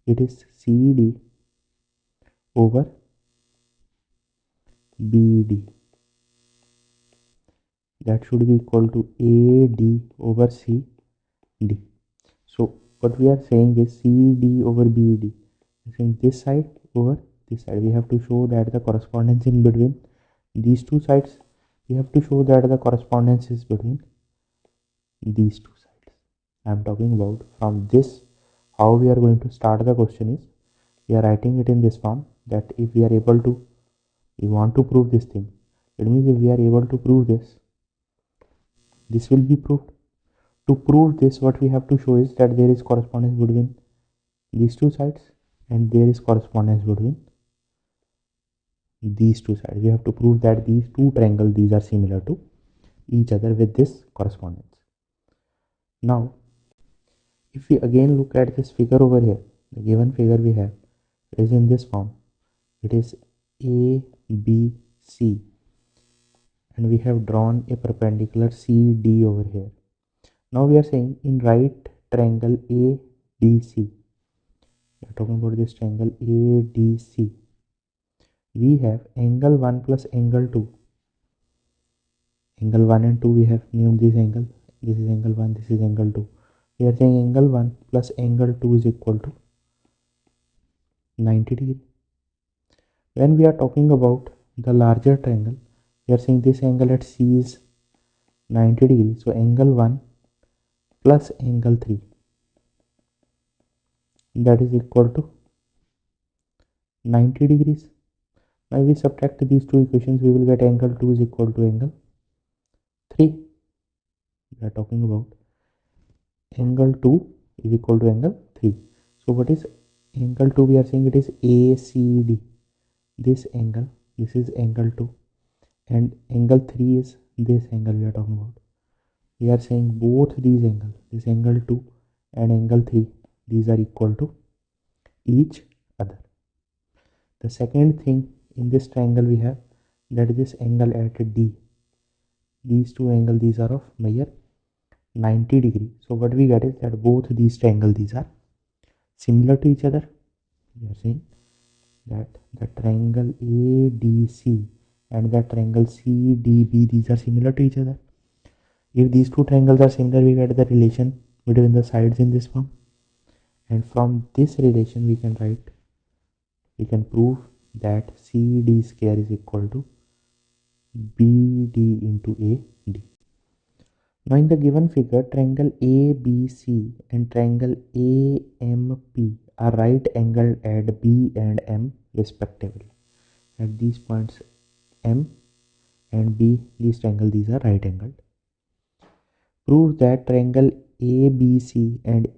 it is CD over BD, that should be equal to AD over CD. So what we are saying is CD over BD, saying this side over this side, we have to show that the correspondence in between these two sides, we have to show that the correspondence is between these two sides. I am talking about from this, how we are going to start the question is, we are writing it in this form, that if we are able to, we want to prove this thing, it means if we are able to prove this, this will be proved. To prove this, what we have to show is that there is correspondence between these two sides and there is correspondence between these two sides. We have to prove that these two triangles, these are similar to each other with this correspondence. Now if we again look at this figure over here, the given figure we have is in this form, it is ABC and we have drawn a perpendicular CD over here. Now we are saying in right triangle ADC, we are talking about this triangle ADC, we have angle 1 plus angle 2. Angle 1 and 2, we have named this angle, this is angle 1, this is angle 2. We are saying angle 1 plus angle 2 is equal to 90 degree. When we are talking about the larger triangle, we are saying this angle at C is 90 degree. So angle 1 plus angle 3, that is equal to 90 degrees. Now we subtract these two equations, we will get angle 2 is equal to angle 3. We are talking about angle 2 is equal to angle 3. So what is angle 2? We are saying it is ACD. This angle, this is angle 2 and angle 3 is this angle we are talking about. We are saying both these angles, this angle 2 and angle 3, these are equal to each other. The second thing in this triangle we have, that is this angle at D. These two angles, these are of measure 90 degree. So what we get is that both these triangles, these are similar to each other. We are saying that the triangle ADC and the triangle CDB, these are similar to each other. If these two triangles are similar, we get the relation between the sides in this form, and from this relation we can write, we can prove that CD square is equal to BD into AD. Now in the given figure, triangle ABC and triangle AMP are right angled at B and M respectively. At these points M and B, these triangles, these are right angled. Prove that triangle ABC and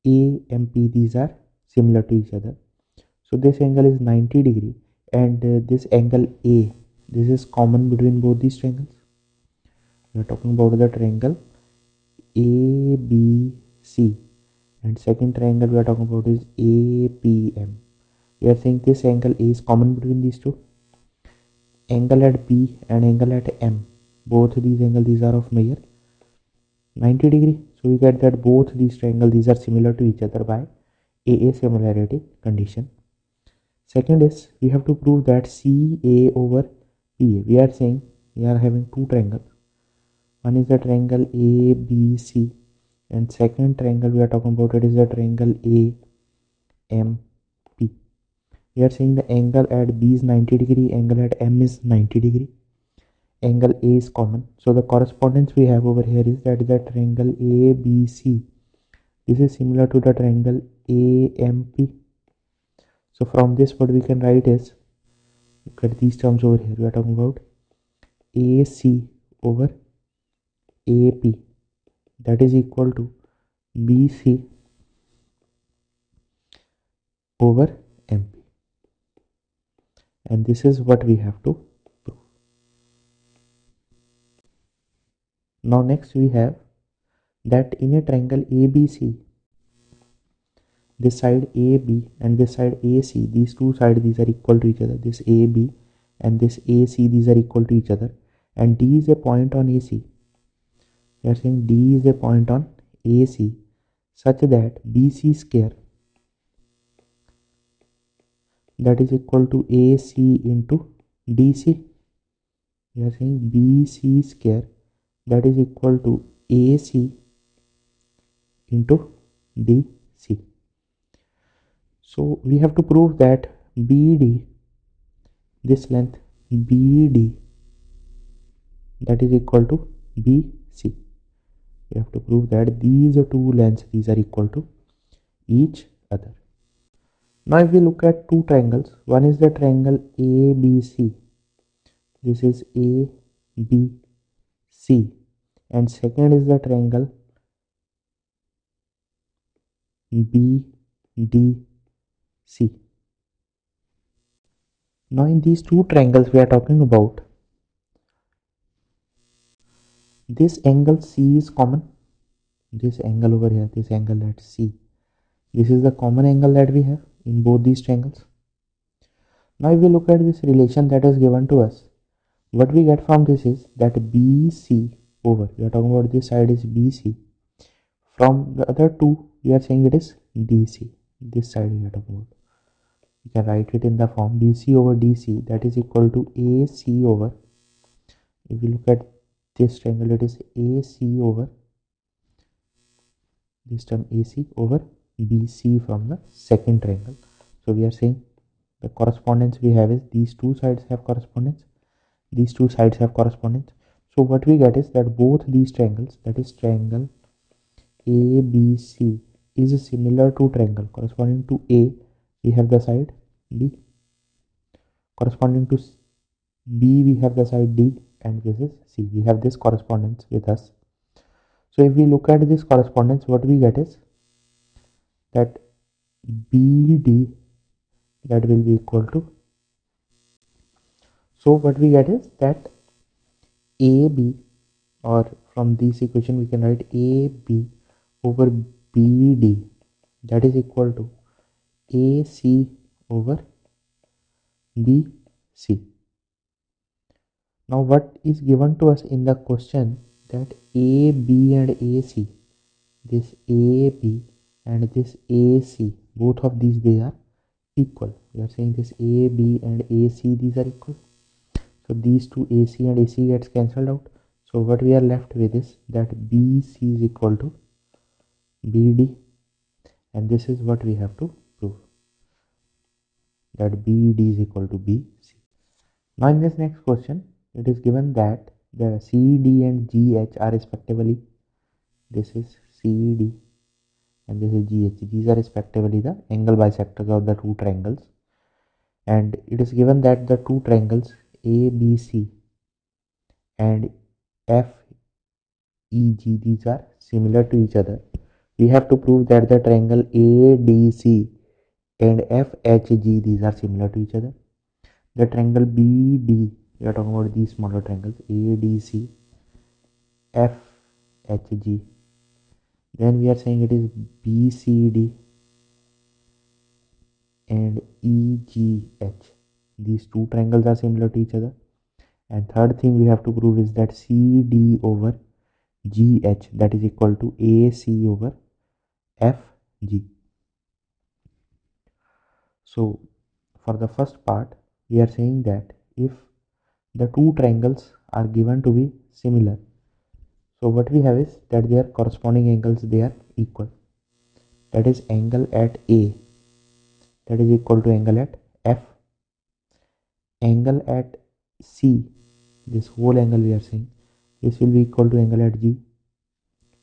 AMP, these are similar to each other. So this angle is 90 degree, and this angle A, this is common between both these triangles. We are talking about the triangle ABC, and second triangle we are talking about is APM. We are saying this angle A is common between these two. Angle at B and angle at M, both these angles, these are of measure 90 degree. So we get that both these triangles, these are similar to each other by AA similarity condition. Second is we have to prove that CA over PA. We are saying we are having two triangles. One is the triangle ABC, and second triangle we are talking about it is the triangle AMP. We are saying the angle at B is 90 degree, angle at M is 90 degree. Angle A is common. So the correspondence we have over here is that the triangle ABC, this is similar to the triangle AMP. So from this what we can write is, look at these terms over here. We are talking about AC over AP, that is equal to BC over MP, and this is what we have to prove. Now next we have that in a triangle ABC, this side AB and this side AC, these two sides, these are equal to each other. This AB and this AC, these are equal to each other, and D is a point on AC. We are saying D is a point on AC such that BC square, that is equal to AC into DC. We are saying BC square, that is equal to AC into DC. So we have to prove that BD, this length BD, that is equal to BC. We have to prove that these two lengths, these are equal to each other. Now if we look at two triangles, one is the triangle ABC, this is ABC, and second is the triangle BDC. Now in these two triangles we are talking about, this angle C is common. This angle over here, this angle at C, this is the common angle that we have in both these triangles. Now if we look at this relation that is given to us, what we get from this is that BC over, we are talking about this side is BC, from the other two we are saying it is DC. This side we are talking about, we can write it in the form BC over DC, that is equal to AC over, if we look at this triangle, it is AC over, this term AC over BC from the second triangle. So we are saying the correspondence we have is these two sides have correspondence, these two sides have correspondence. So what we get is that both these triangles, that is triangle ABC, is similar to triangle corresponding to A, we have the side B, corresponding to B we have the side D, and this is C. We have this correspondence with us. So if we look at this correspondence, what we get is that BD, that will be equal to, so what we get is that AB, or from this equation we can write AB over BD, that is equal to AC over BC. Now what is given to us in the question, that AB and AC, this AB and this AC, both of these, they are equal. We are saying this AB and AC, these are equal. So these two AC and AC gets cancelled out. So what we are left with is that BC is equal to BD, and this is what we have to prove, that BD is equal to BC. Now in this next question, it is given that the CD and GH are respectively, this is CD and this is GH, these are respectively the angle bisectors of the two triangles, and it is given that the two triangles ABC and FEC, EG, these are similar to each other. We have to prove that the triangle ADC and FHG, these are similar to each other. The triangle BD, we are talking about these smaller triangles ADC, FHG. Then we are saying it is BCD and EGH. These two triangles are similar to each other. And third thing we have to prove is that CD over GH, that is equal to AC over FG. So for the first part, we are saying that if the two triangles are given to be similar, so what we have is that their corresponding angles, they are equal. That is angle at A, that is equal to angle at F. Angle at C, this whole angle we are saying, this will be equal to angle at G.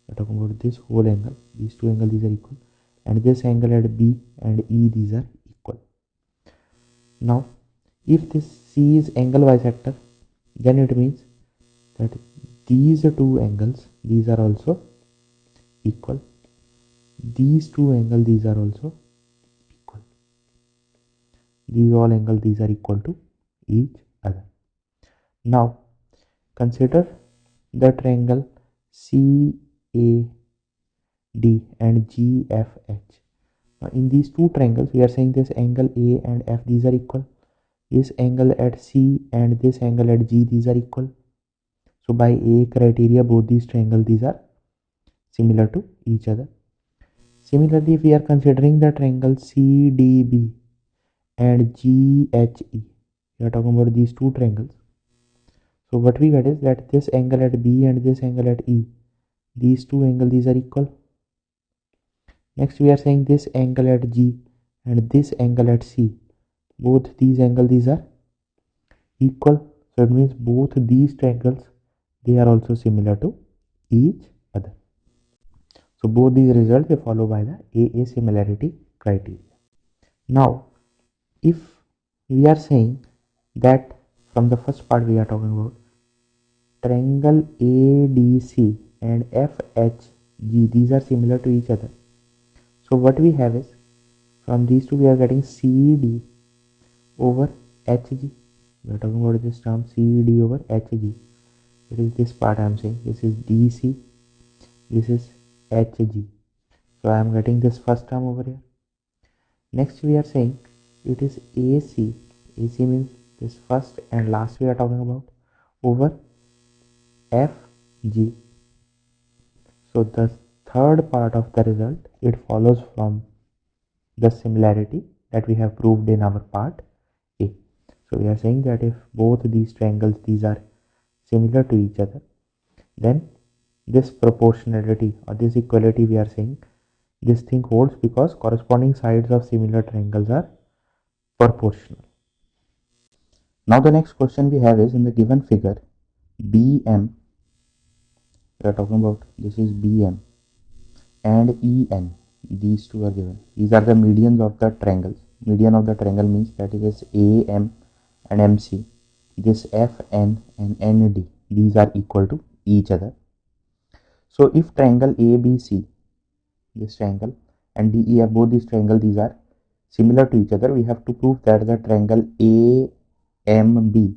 We are talking about this whole angle. These two angles, these are equal. And this angle at B and E, these are equal. Now, if this C is angle bisector, then it means that these two angles, these are also equal. These two angles, these are also equal. These all angles, these are equal to each other. Now, consider the triangle CAD and GFH. Now, in these two triangles, we are saying this angle A and F, these are equal. This angle at C and this angle at G, these are equal. So by A criteria, both these triangles, these are similar to each other. Similarly, if we are considering the triangle CDB and GHE, we are talking about these two triangles. So what we get is that this angle at B and this angle at E, these two angles, these are equal. Next, we are saying this angle at G and this angle at C, both these angles, these are equal. So it means both these triangles, they are also similar to each other. So both these results, they follow by the AA similarity criteria. Now, if we are saying that from the first part we are talking about triangle ADC and FHG, these are similar to each other. So what we have is, from these two we are getting CD over HG. We are talking about this term CD over HG. It is this part I am saying. This is DC, this is HG. So I am getting this first term over here. Next we are saying it is AC. AC means this first and last we are talking about, over FG. So the third part of the result, it follows from the similarity that we have proved in our part A. So we are saying that if both these triangles, these are similar to each other, then this proportionality or this equality, we are saying this thing holds because corresponding sides of similar triangles are proportional. Now the next question we have is, in the given figure BM, we are talking about this is BM and EN, these two are given. These are the medians of the triangles. Median of the triangle means that it is AM and MC. This FN and ND, these are equal to each other. So if triangle ABC, this triangle, and DEF, both these triangles, these are similar to each other, we have to prove that the triangle AMB,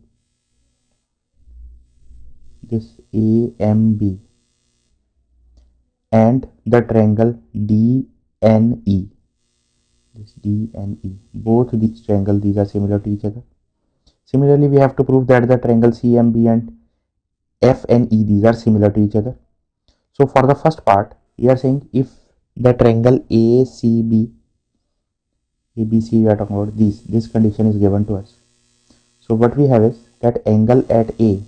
this AMB, and the triangle DNE, this DNE, both these triangles, these are similar to each other. Similarly, we have to prove that the triangle CMB and FNE, these are similar to each other. So for the first part, we are saying if the triangle ACB, ABC, we are talking about this condition is given to us. So what we have is that angle at A,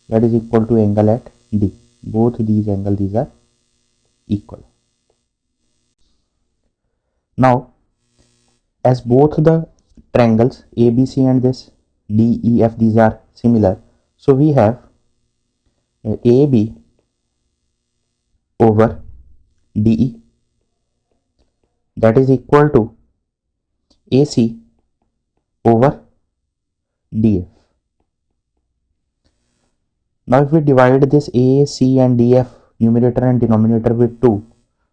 that is equal to angle at D. Both these angles, these are equal. Now, as both the triangles ABC and this DEF, these are similar, so we have AB over DE, that is equal to AC over DF. Now if we divide this A, C and DF numerator and denominator with 2,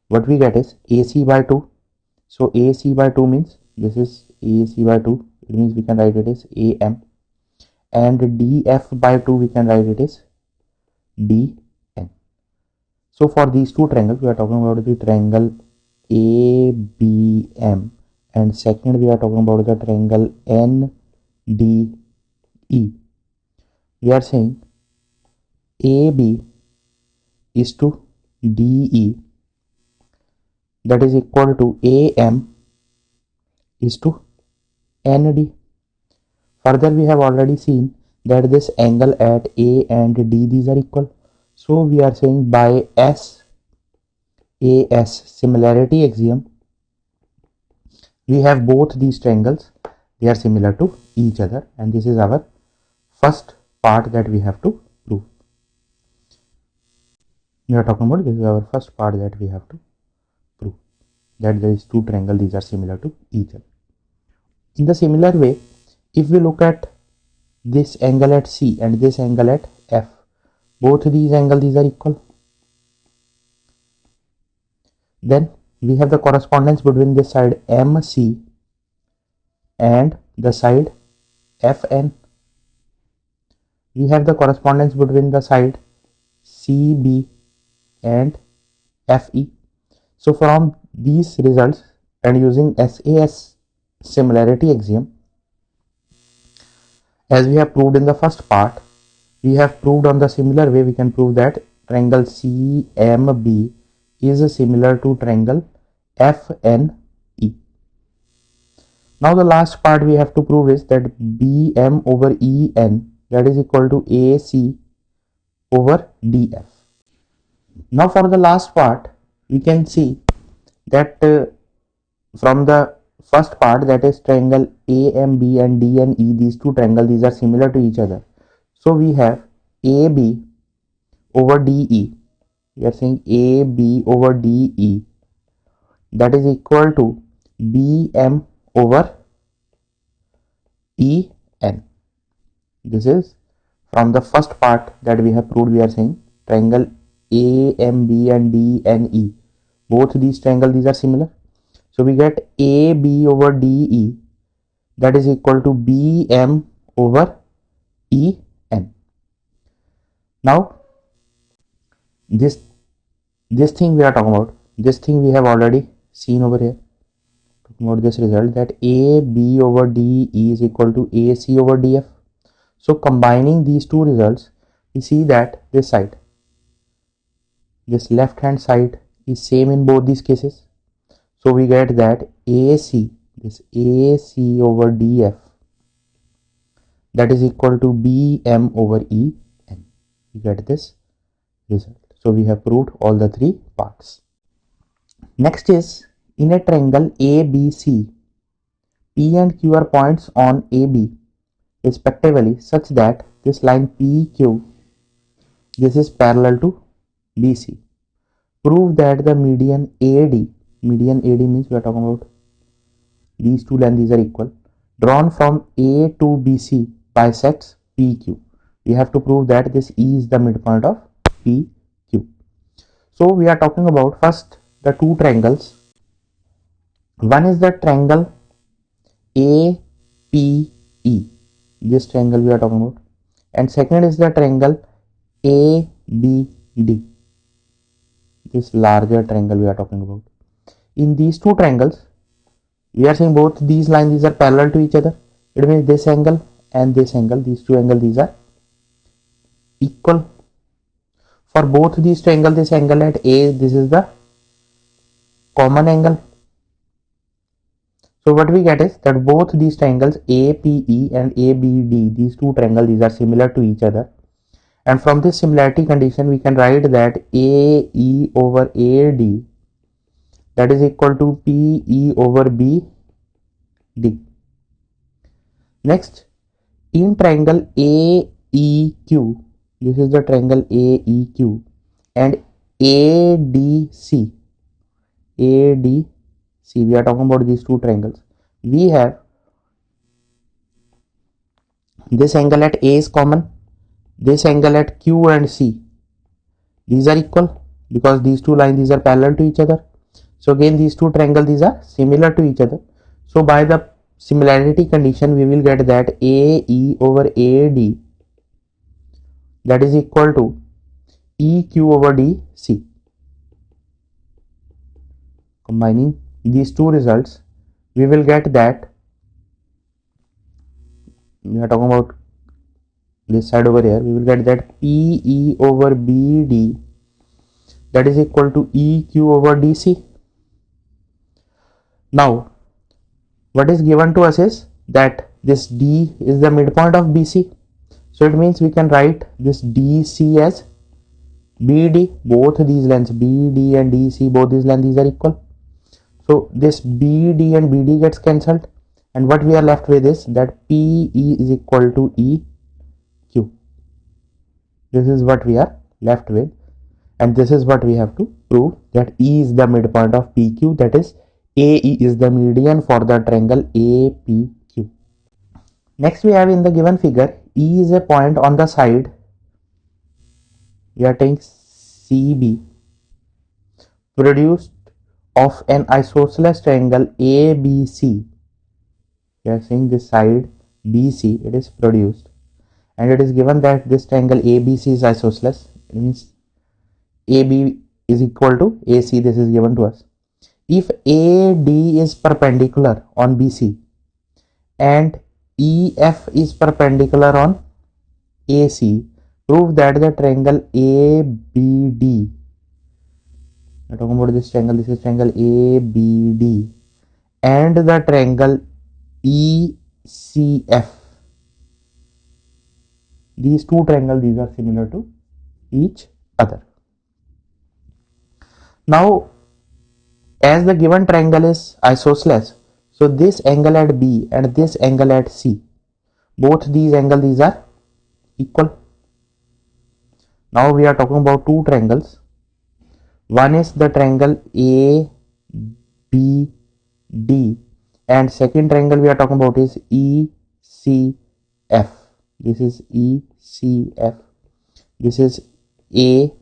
what we get is AC by 2. So AC by 2 means this is AC by 2. It means we can write it as AM, and DF by 2 we can write it as DN. So for these two triangles we are talking about the triangle ABM, and second we are talking about the triangle NDE. We are saying AB is to DE, that is equal to AM is to ND. Further, we have already seen that this angle at A and D, these are equal. So we are saying by SAS similarity axiom, we have both these triangles, they are similar to each other, and this is our first part that we have to prove. We are talking about, this is our first part that we have to prove, that there is two triangles, these are similar to each other. In the similar way, if we look at this angle at C and this angle at F, both these angles, these are equal. Then we have the correspondence between this side MC and the side FN. We have the correspondence between the side CB and FE. So from these results and using SAS similarity axiom, as we have proved in the first part, we have proved on the similar way, we can prove that triangle CMB is similar to triangle FNE. Now the last part we have to prove is that BM over EN, that is equal to AC over DF. Now for the last part, we can see that from the first part, that is triangle AMB and DNE, these two triangles, these are similar to each other. So we have AB over DE, we are saying AB over DE, that is equal to BM over EN. This is from the first part that we have proved. We are saying triangle AMB and DNE, both these triangles, these are similar. So we get AB over DE, that is equal to BM over EN. Now this thing we are talking about, this thing we have already seen over here, talking about this result, that AB over DE is equal to AC over DF. So combining these two results, we see that this side, this left hand side, is same in both these cases. So we get that AC, this AC over DF, that is equal to BM over EN. We get this result. So we have proved all the three parts. Next is, in a triangle ABC, P and Q are points on AB respectively, such that this line PQ, this is parallel to BC. Prove that the median AD means we are talking about these two lines, these are equal, drawn from A to BC bisects PQ. We have to prove that this E is the midpoint of PQ. So we are talking about first the two triangles. One is the triangle APE, this triangle we are talking about, and second is the triangle ABD, this larger triangle we are talking about. In these two triangles, we are saying both these lines, these are parallel to each other. It means this angle and this angle, these two angles, these are equal. For both these triangles, this angle at A, this is the common angle. So what we get is that both these triangles APE and ABD, these two triangles, these are similar to each other. And from this similarity condition, we can write that AE over AD, that is equal to PE over BD. Next, in triangle AEQ, this is the triangle AEQ, and ADC, we are talking about these two triangles. We have this angle at A is common, this angle at Q and C, these are equal because these two lines, these are parallel to each other. So again these two triangles, these are similar to each other. So by the similarity condition we will get that AE over AD, that is equal to EQ over DC. Combining these two results, we will get that, we are talking about this side over here, we will get that PE over BD, that is equal to EQ over DC. Now what is given to us is that this D is the midpoint of BC. So it means we can write this DC as BD. Both these lengths BD and DC, both these lengths, these are equal. So this BD and BD gets cancelled, and what we are left with is that PE is equal to EQ. This is what we are left with, and this is what we have to prove, that E is the midpoint of PQ, that is AE is the median for the triangle APQ. Next we have in the given figure, E is a point on the side, we are taking CB, produced of an isosceles triangle ABC. We are saying this side BC, it is produced, and it is given that this triangle ABC is isosceles. It means AB is equal to AC, this is given to us. If AD is perpendicular on BC and EF is perpendicular on AC, prove that the triangle ABD, we are talking about this triangle, this is triangle ABD, and the triangle ECF, these two triangles, these are similar to each other. Now as the given triangle is isosceles, so this angle at B and this angle at C, both these angles, these are equal. Now we are talking about two triangles. One is the triangle ABD, and second triangle we are talking about is ECF. This is ECF. This is ADB.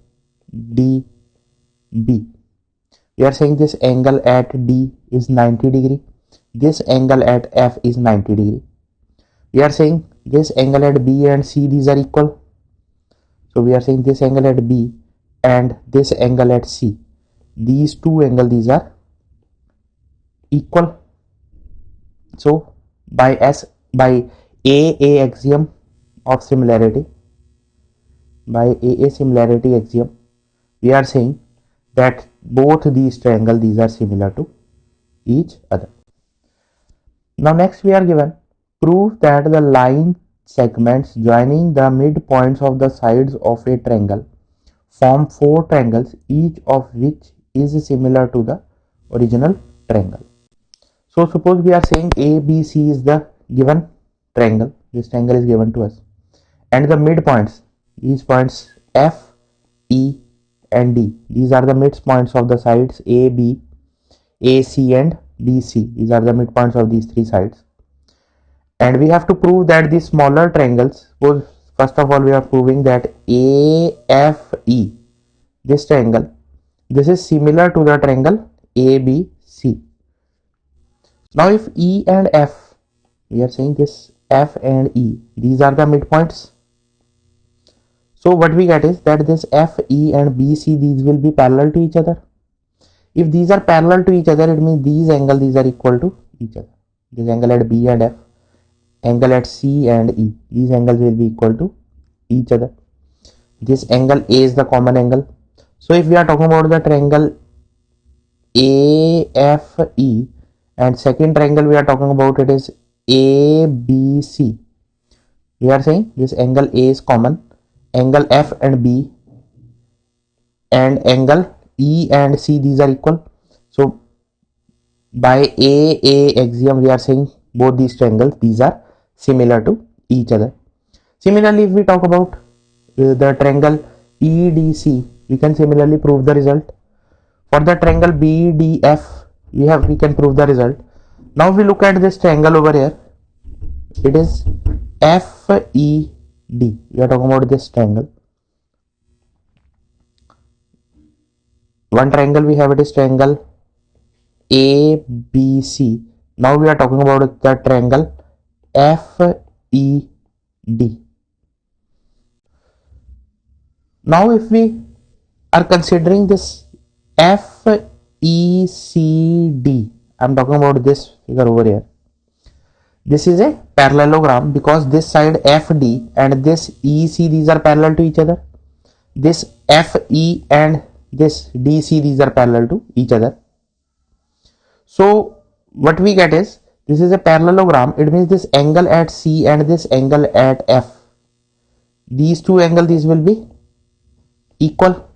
We are saying this angle at D is 90 degree. This angle at F is 90 degree. We are saying this angle at B and C, these are equal. So we are saying this angle at B and this angle at C, these two angles, these are equal. So by AA axiom of similarity, by AA similarity axiom, we are saying that both these triangles, these are similar to each other. Now next we are given, prove that the line segments joining the midpoints of the sides of a triangle form four triangles, each of which is similar to the original triangle. So suppose we are saying ABC is the given triangle, this triangle is given to us, and the midpoints, these points F, E and D, these are the midpoints of the sides AB, AC and BC, these are the midpoints of these three sides. And we have to prove that these smaller triangles, suppose first of all we are proving that AFE, this triangle, this is similar to the triangle ABC. Now if E and F, we are saying this F and E, these are the midpoints. So what we get is that this F, E and BC, these will be parallel to each other. If these are parallel to each other, it means these angles, these are equal to each other. This angle at B and F, angle at C and E, these angles will be equal to each other. This angle A is the common angle. So if we are talking about the triangle AFE, and second triangle we are talking about, it is ABC, we are saying this angle A is common, angle F and B and angle E and C, these are equal. So by AA axiom we are saying both these triangles, these are similar to each other. Similarly, if we talk about the triangle EDC, we can similarly prove the result. For the triangle BDF, we can prove the result. Now we look at this triangle over here, it is FED, D. We are talking about this triangle. One triangle we have, it is triangle ABC. Now we are talking about the triangle FED. Now if we are considering this FECD, I'm talking about this figure over here. This is a parallelogram because this side FD and this EC, these are parallel to each other. This FE and this DC, these are parallel to each other. So what we get is, this is a parallelogram. It means this angle at C and this angle at F, these two angles, these will be equal.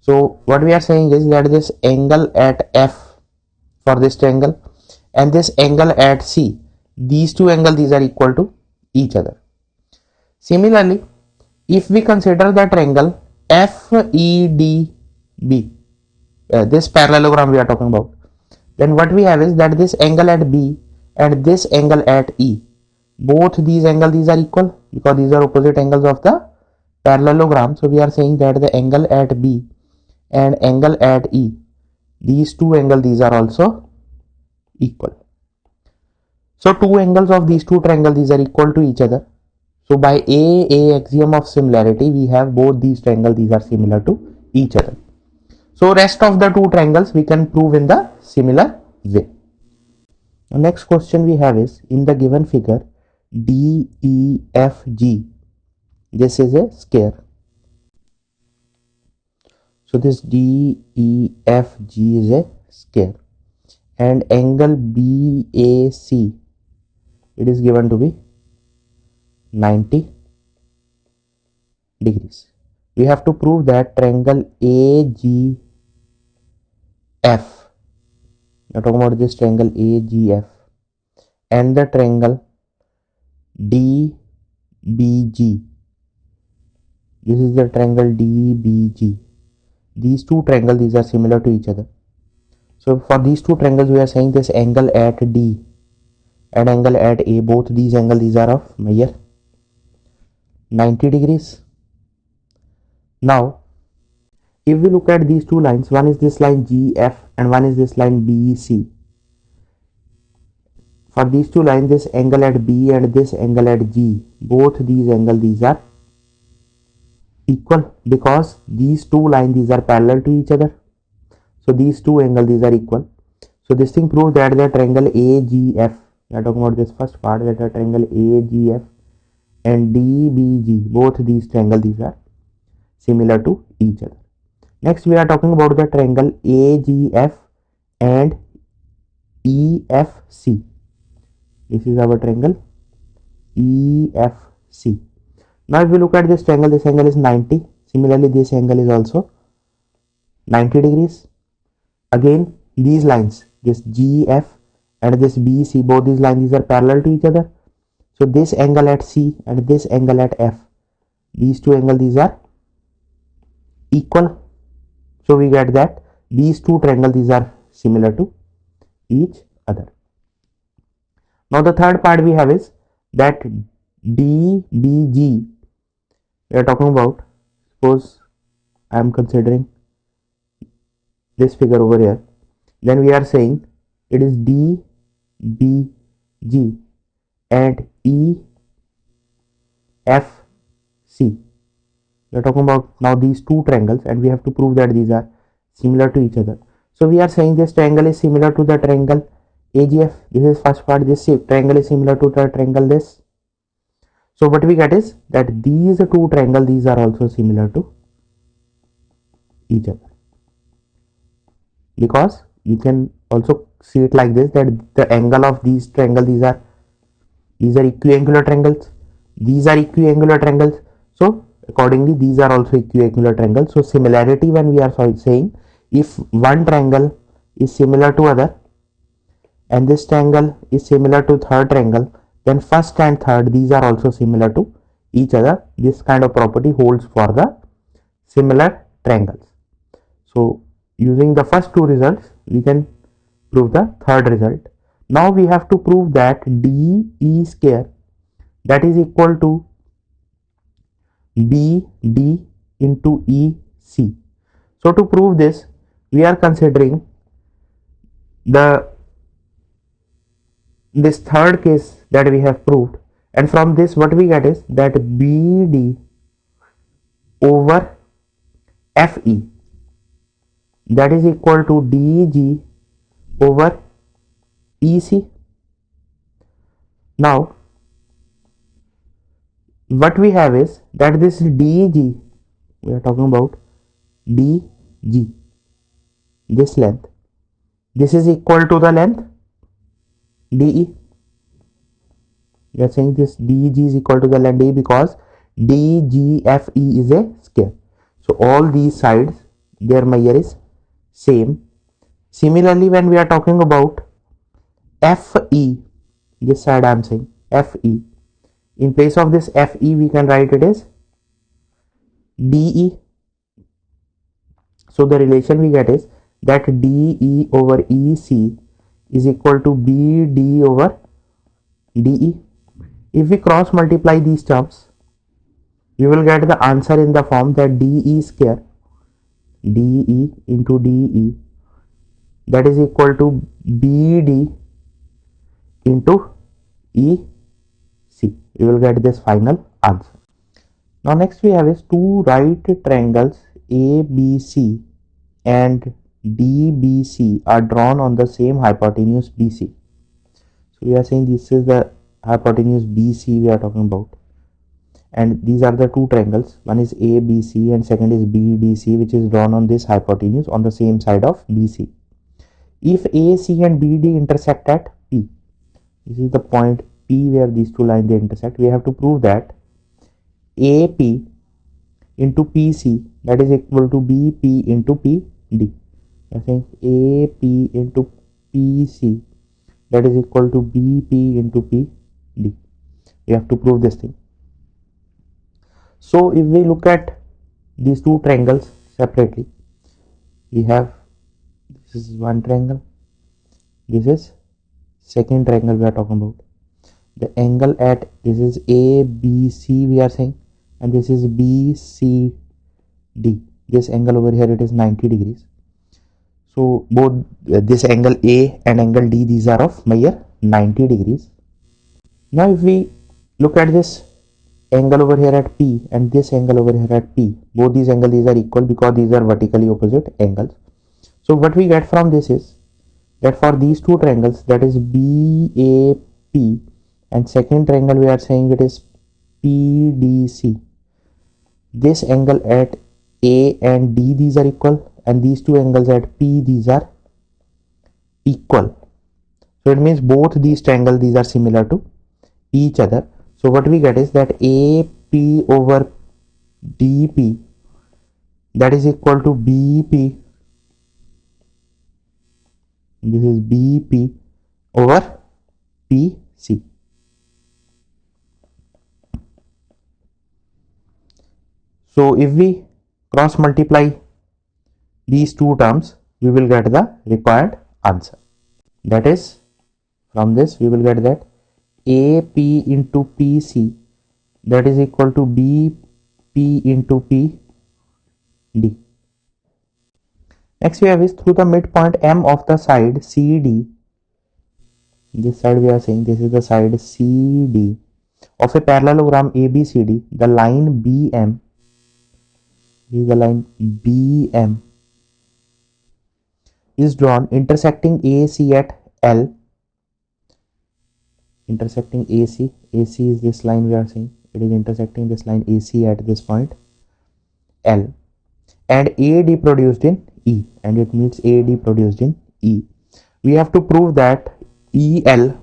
So what we are saying is that this angle at F for this triangle and this angle at C, these two angles, these are equal to each other. Similarly, if we consider the triangle FEDB, this parallelogram we are talking about, then what we have is that this angle at B and this angle at E, both these angles, these are equal because these are opposite angles of the parallelogram. So we are saying that the angle at B and angle at E, these two angles, these are also equal. So two angles of these two triangles, these are equal to each other. So by A axiom of similarity, we have both these triangles, these are similar to each other. So rest of the two triangles we can prove in the similar way. The next question we have is, in the given figure DEFG, this is a square. So this DEFG is a square and angle BAC, it is given to be 90 degrees. We have to prove that triangle AGF, we are talking about this triangle AGF, and the triangle DBG, this is the triangle DBG, these two triangles, these are similar to each other. So for these two triangles, we are saying this angle at D and angle at A, both these angles, these are of measure 90 degrees. Now if we look at these two lines, one is this line GF and one is this line BC. For these two lines, this angle at B and this angle at G, both these angles, these are equal because these two lines, these are parallel to each other. So these two angles, these are equal. So this thing proves that the triangle AGF, we are talking about this first part, that the triangle AGF and DBG, both these triangles, these are similar to each other. Next we are talking about the triangle AGF and EFC. This is our triangle EFC. Now if we look at this triangle, this angle is 90. Similarly, this angle is also 90 degrees. Again, these lines, this GF and this BC, both these lines, these are parallel to each other. So this angle at C and this angle at F, these two angles, these are equal. So we get that these two triangles, these are similar to each other. Now the third part we have is that DBG, we are talking about, suppose I am considering this figure over here, then we are saying it is DBG and EFC. We are talking about now these two triangles and we have to prove that these are similar to each other. So we are saying this triangle is similar to the triangle AGF. This is first part. This triangle is similar to the triangle this. So what we get is that these two triangles, these are also similar to each other, because you can also see it like this, that the angle of these triangles, these are equiangular triangles, these are equiangular triangles. So accordingly these are also equiangular triangles. So similarity, when we are saying if one triangle is similar to other and this triangle is similar to third triangle, then first and third, these are also similar to each other. This kind of property holds for the similar triangles. So using the first two results, we can prove the third result. Now we have to prove that DE square, that is equal to BD into EC. So to prove this, we are considering the this third case that we have proved, and from this what we get is that BD over FE, that is equal to DG over EC. Now what we have is that this DG, we are talking about DG, this length, this is equal to the length DE. We are saying this DG is equal to the length DE because DGFE is a square. So all these sides, their measure is same. Similarly, when we are talking about FE, this side I am saying FE, in place of this FE we can write it as DE. So the relation we get is that DE over EC is equal to BD over DE. If we cross multiply these terms, we will get the answer in the form that DE square, DE into DE, that is equal to BD into EC. We will get this final answer. Now next we have is two right triangles ABC and DBC are drawn on the same hypotenuse BC. So we are saying this is the hypotenuse BC we are talking about, and these are the two triangles, one is ABC and second is BDC, which is drawn on this hypotenuse on the same side of BC. If AC and BD intersect at P, this is the point P where these two lines they intersect, we have to prove that AP into PC, that is equal to BP into PD. I think AP into PC, that is equal to BP into PD. We have to prove this thing. So if we look at these two triangles separately, we have, this is one triangle, this is second triangle we are talking about. The angle at, this is ABC we are saying, and this is BCD. This angle over here, it is 90 degrees. So both this angle A and angle D, these are of measure 90 degrees. Now if we look at this angle over here at P and this angle over here at P, both these angles these are equal because these are vertically opposite angles. So what we get from this is that for these two triangles, that is BAP, and second triangle we are saying it is PDC, this angle at A and D, these are equal, and these two angles at P, these are equal. So it means both these triangles, these are similar to each other. So what we get is that AP over DP, that is equal to BP, this is BP over PC. So if we cross multiply these two terms, we will get the required answer. That is, from this we will get that AP into PC, that is equal to BP into PD. Next we have is through the midpoint M of the side CD, this side we are saying this is the side CD of a parallelogram ABCD, the line BM, this is the line BM, is drawn intersecting AC at L, intersecting AC is this line we are saying, it is intersecting this line AC at this point L, and AD produced in E, and it meets AD produced in E. We have to prove that EL,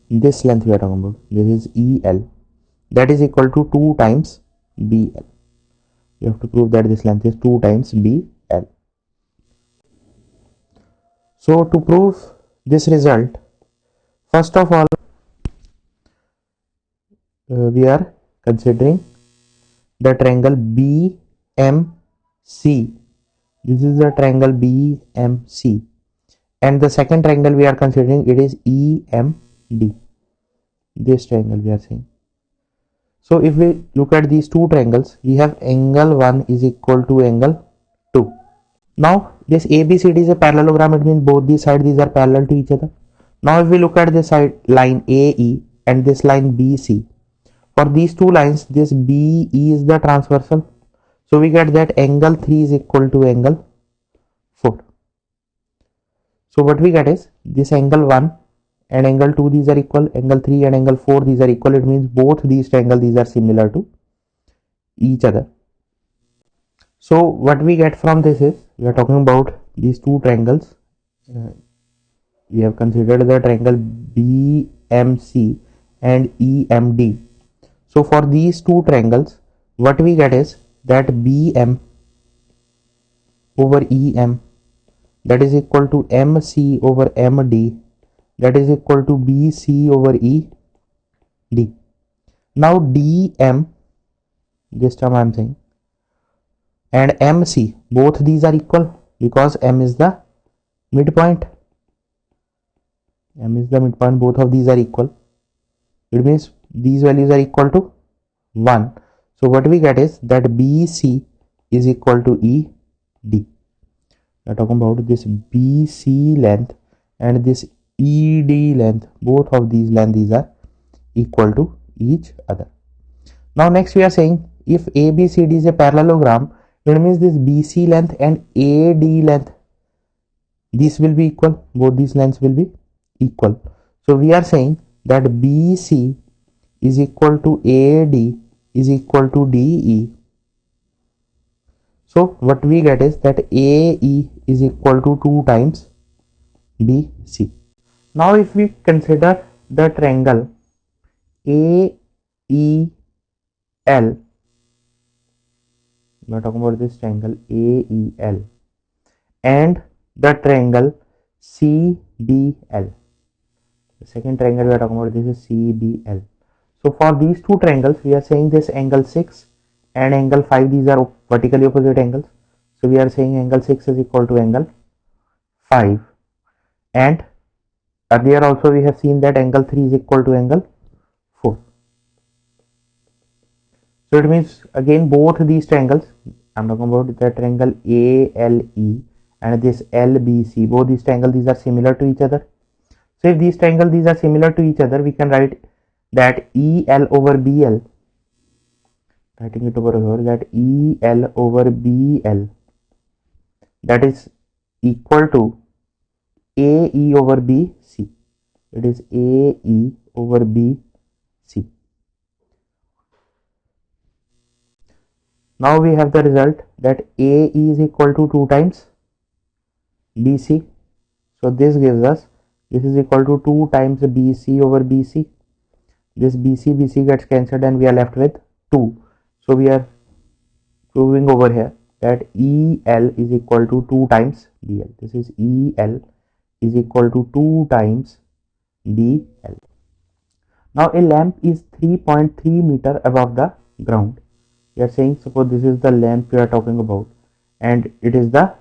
this length we are talking about, this is EL, that is equal to 2 times BL. You have to prove that this length is 2 times BL. So to prove this result, first of all, we are considering the triangle BMC. This is the triangle BMC, and the second triangle we are considering, it is EMD. This triangle we are saying. So if we look at these two triangles, we have angle 1 is equal to angle 2. Now this ABCD is a parallelogram, it means both these sides these are parallel to each other. Now if we look at this side line AE and this line BC, for these two lines this BE is the transversal. So we get that angle 3 is equal to angle 4. So what we get is this angle 1 and angle 2 these are equal, angle 3 and angle 4 these are equal, it means both these triangles these are similar to each other. So what we get from this is we are talking about these two triangles. We have considered the triangle BMC and EMD. So for these two triangles what we get is that BM over EM that is equal to MC over MD that is equal to BC over ED. Now DM, this term I am saying, and MC, both these are equal because M is the midpoint. M is the midpoint, both of these are equal. It means these values are equal to 1. So what we get is that BC is equal to ED. We are talking about this BC length and this ED length, both of these lengths are equal to each other. Now next we are saying if ABCD is a parallelogram, it means this BC length and AD length, this will be equal, both these lengths will be equal. So we are saying that BC is equal to AD is equal to DE. So what we get is that AE is equal to 2 times BC. Now if we consider the triangle AEL, we are talking about this triangle AEL and the triangle CBL. The second triangle we are talking about, this is CBL. So for these two triangles we are saying this angle 6 and angle 5, these are vertically opposite angles. So we are saying angle 6 is equal to angle 5, and earlier also we have seen that angle 3 is equal to angle 4. So it means again both these triangles, I am talking about the triangle ALE and this LBC, both these triangles these are similar to each other. So if these triangles these are similar to each other, we can write that EL over BL, writing it over here, that EL over BL that is equal to AE over BC. It is AE over BC. Now we have the result that AE is equal to 2 times BC. So this gives us, this is equal to 2 times BC over BC. This BC gets cancelled and we are left with 2. So we are proving over here that EL is equal to 2 times BL. This is EL is equal to 2 times BL. Now a lamp is 3.3 meter above the ground. We are saying suppose this is the lamp we are talking about and it is the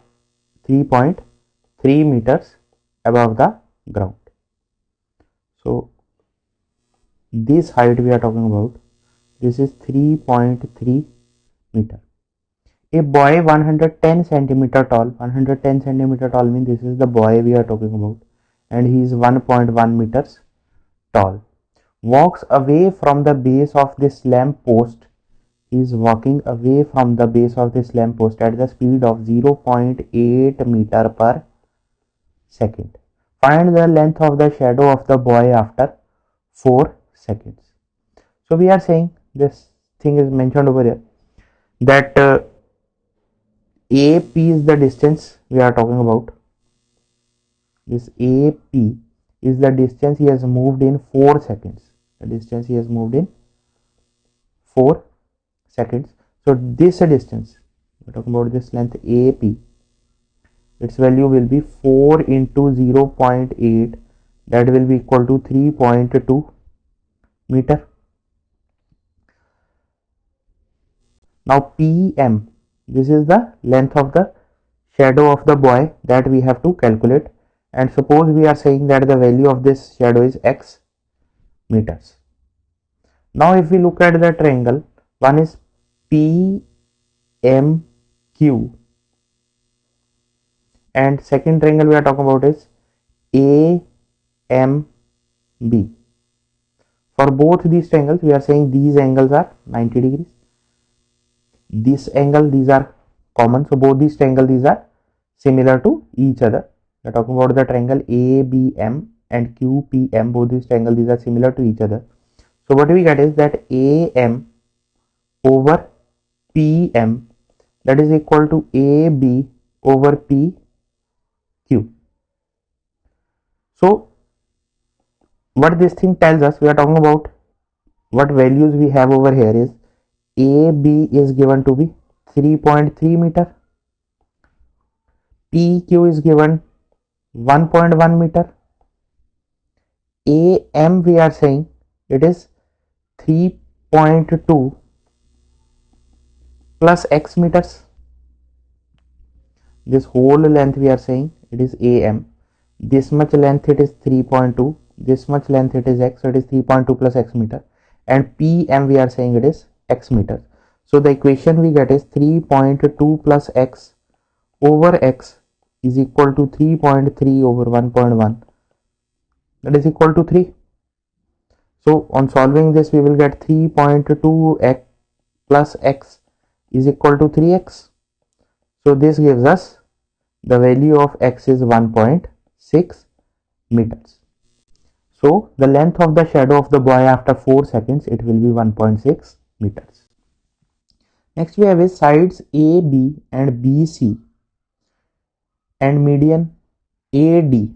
3.3 meters above the ground. So this height we are talking about, this is 3.3 meter. A boy 110 centimeter tall, 110 centimeter tall means this is the boy we are talking about, and he is 1.1 meters tall, walks away from the base of this lamp post. He is walking away from the base of this lamp post at the speed of 0.8 meter per second. Find the length of the shadow of the boy after 4 seconds. So we are saying this thing is mentioned over here that AP is the distance we are talking about. This AP is the distance he has moved in 4 seconds. The distance he has moved in 4 seconds. So this distance, we are talking about this length AP, its value will be 4 into 0.8, that will be equal to 3.2 meter. Now PM, this is the length of the shadow of the boy that we have to calculate, and suppose we are saying that the value of this shadow is x meters. Now if we look at the triangle, one is PMQ and second triangle we are talking about is AMB. For both these triangles we are saying these angles are 90 degrees. This angle, these are common, so both these triangles, these are similar to each other. We are talking about the triangle ABM and QPM. Both these triangles, these are similar to each other. So what we get is that AM over PM, that is equal to AB over PQ. So what this thing tells us, we are talking about what values we have over here is AB is given to be 3.3 meter, PQ is given 1.1 meter, AM we are saying it is 3.2 plus x meters. This whole length we are saying it is AM. This much length it is 3.2. This much length it is x, so it is 3.2 plus x meter. And PM we are saying it is x meters. So the equation we get is 3.2 plus x over x is equal to 3.3 over 1.1. That is equal to 3. So on solving this we will get 3.2 x plus x is equal to 3x. So this gives us the value of x is 1.6 meters. So the length of the shadow of the boy after 4 seconds, it will be 1.6 meters. Next we have is sides AB and BC and median AD.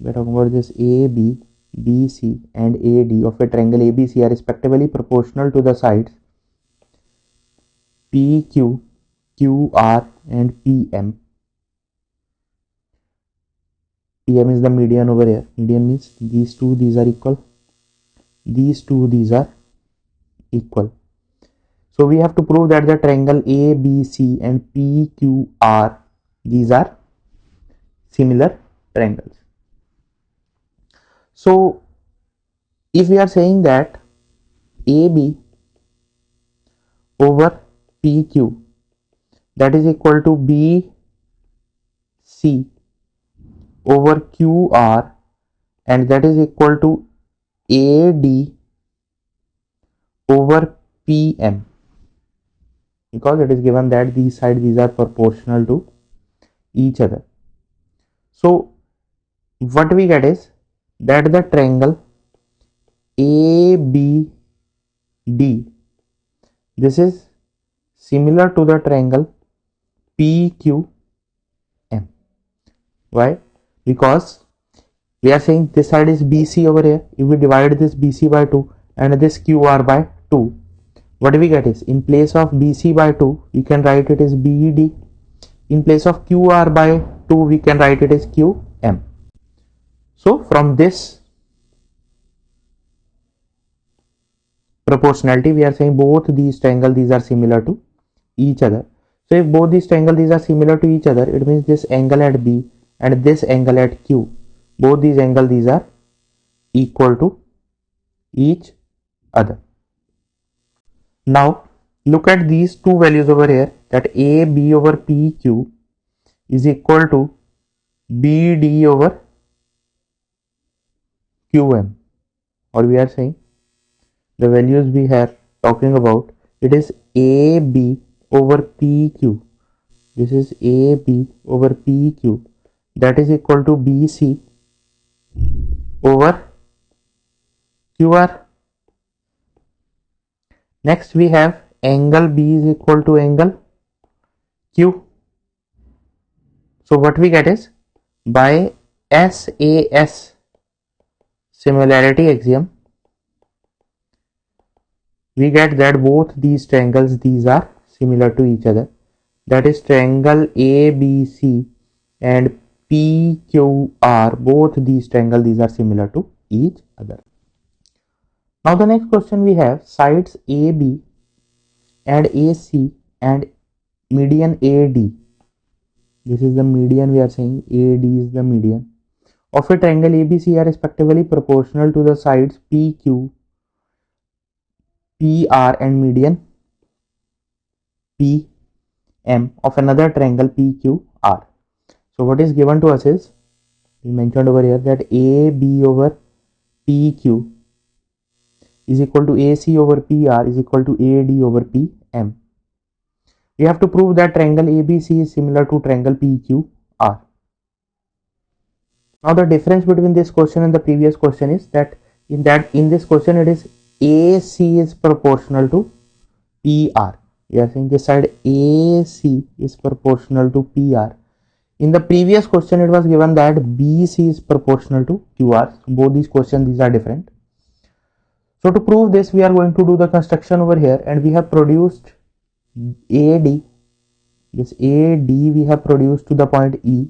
We are talking about this AB, BC and AD of a triangle ABC are respectively proportional to the sides PQ, QR and PM. PM is the median over here. Median means these two, these are equal. These two, these are equal. So we have to prove that the triangle ABC and PQR, these are similar triangles. So if we are saying that AB over PQ, that is equal to BC over QR, and that is equal to AD over PM, because it is given that these sides, these are proportional to each other. So what we get is that the triangle ABD, this is similar to the triangle PQM. Why? Because we are saying this side is BC over here. If we divide this BC by 2 and this QR by 2, what we get is, in place of BC by 2 we can write it as BD. In place of QR by 2 we can write it as QM. So from this proportionality we are saying both these triangles, these are similar to each other. So if both these triangles, these are similar to each other, it means this angle at B and this angle at Q, both these angles, these are equal to each other. Now look at these two values over here, that AB over PQ is equal to BD over QM, or we are saying the values we are talking about, it is AB over PQ. This is AB over PQ, that is equal to BC over QR. Next we have angle B is equal to angle Q. So what we get is, by SAS similarity axiom, we get that both these triangles, these are similar to each other. That is triangle ABC and PQR, both these triangles, these are similar to each other. Now the next question we have sides AB and AC and median AD. This is the median, we are saying AD is the median of a triangle ABC are respectively proportional to the sides PQ, PR and median PM of another triangle PQR. So what is given to us is, we mentioned over here that AB over PQ is equal to AC over PR is equal to AD over PM. We have to prove that triangle ABC is similar to triangle PQR. Now the difference between this question and the previous question is that in this question it is AC is proportional to PR. We are saying this side AC is proportional to PR. In the previous question it was given that BC is proportional to QR. So both these questions, these are different. So to prove this, we are going to do the construction over here, and we have produced AD. This AD we have produced to the point E,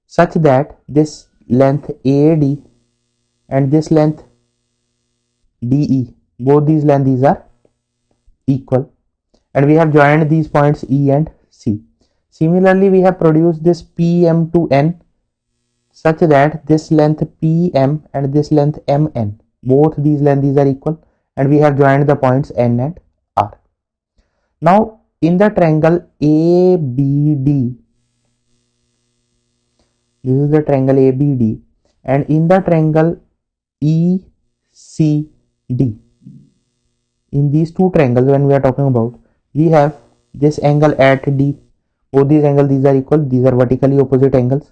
such that this length AD and this length DE, both these lengths are equal, and we have joined these points E and C. Similarly, we have produced this PM to N such that this length PM and this length MN, both these lengths are equal, and we have joined the points N and R. Now in the triangle ABD, this is the triangle ABD, and in the triangle ECD, in these two triangles when we are talking about, we have this angle at D. Both these angles, these are equal, these are vertically opposite angles.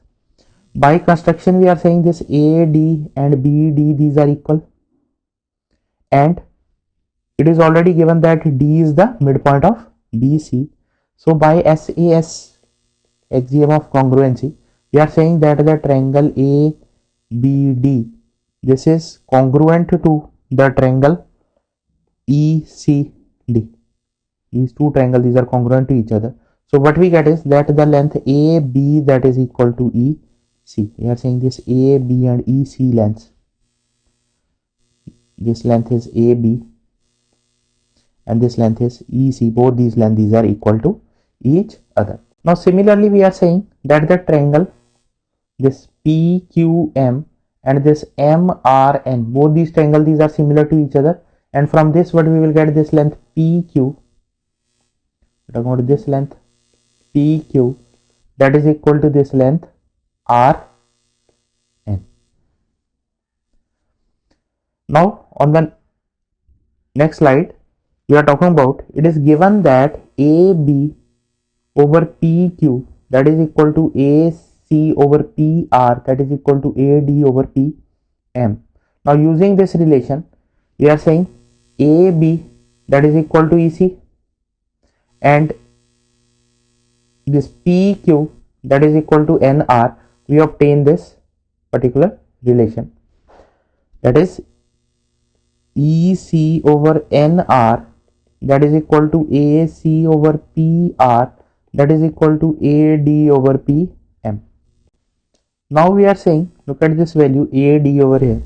By construction we are saying this AD and BD, these are equal, and it is already given that D is the midpoint of BC. So by SAS axiom of congruency, we are saying that the triangle ABD, this is congruent to the triangle ECD. These two triangles, these are congruent to each other. So what we get is that the length AB, that is equal to EC. We are saying this AB and EC lengths. This length is AB and this length is EC. Both these lengths are equal to each other. Now similarly we are saying that the triangle, this PQM and this MRN, both these triangles, these are similar to each other, and from this what we will get, this length PQ, we are talking about this length PQ, that is equal to this length RN. Now on the next slide we are talking about, it is given that AB over PQ, that is equal to AC over PR, that is equal to AD over PM. Now using this relation we are saying AB, that is equal to EC, and this PQ, that is equal to NR. We obtain this particular relation, that is EC over NR, that is equal to AC over PR, that is equal to AD over PM. Now we are saying, look at this value AD over here,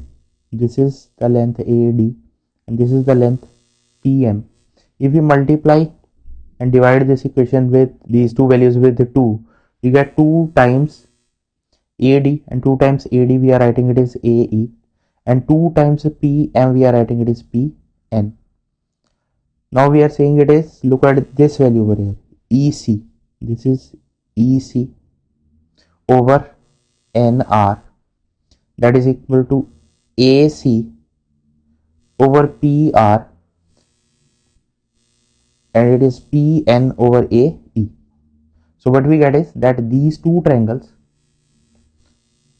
this is the length AD and this is the length PM. If we multiply and divide this equation with these two values with 2, you get 2 times AD, and 2 times AD we are writing it is AE, and 2 times PM we are writing it is PN. Now we are saying it is, look at this value over here, EC, this is EC over NR, that is equal to AC over PR, and it is PN over AE. So what we get is that these two triangles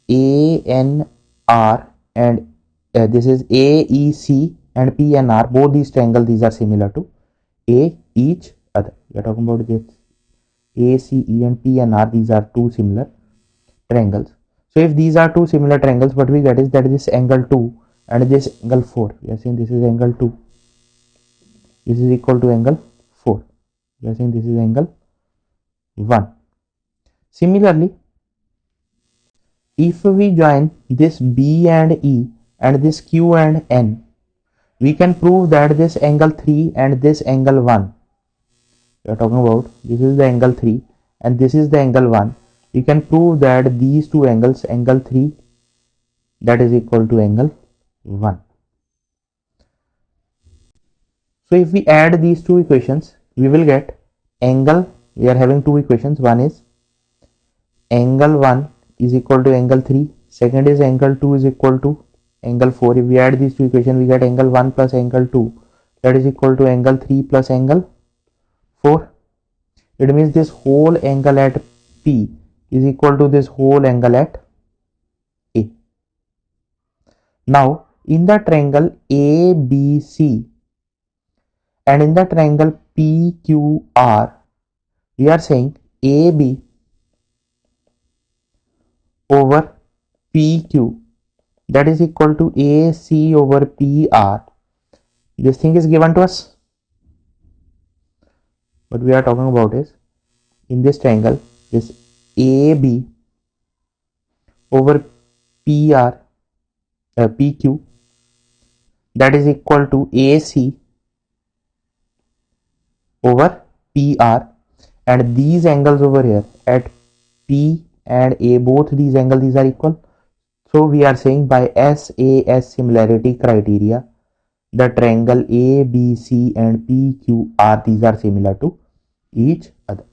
ANR and this is AEC and PNR, both these triangles, these are similar to each other. We are talking about this ACE and PNR, these are two similar triangles. So if these are two similar triangles, what we get is that this angle 2 and this angle 4, we are saying this is angle 2, this is equal to angle 4, we are saying this is angle 1. Similarly, if we join this B and E and this Q and N, we can prove that this angle 3 and this angle 1, we are talking about this is the angle 3 and this is the angle 1, we can prove that these two angles, angle 3 that is equal to angle 1. So if we add these two equations, we will get angle, we are having two equations, one is angle 1 is equal to angle 3, second is angle 2 is equal to angle 4. If we add these two equations, we get angle 1 plus angle 2, that is equal to angle 3 plus angle 4. It means this whole angle at P is equal to this whole angle at A. Now in the triangle ABC and in the triangle PQR, we are saying AB over PQ, that is equal to AC over PR. This thing is given to us. What we are talking about is, in this triangle, this AB over PR, PQ, that is equal to AC over PR, and these angles over here at P and A, both these angles, these are equal. So we are saying by SAS similarity criteria, the triangle ABC and PQR, these are similar to each other.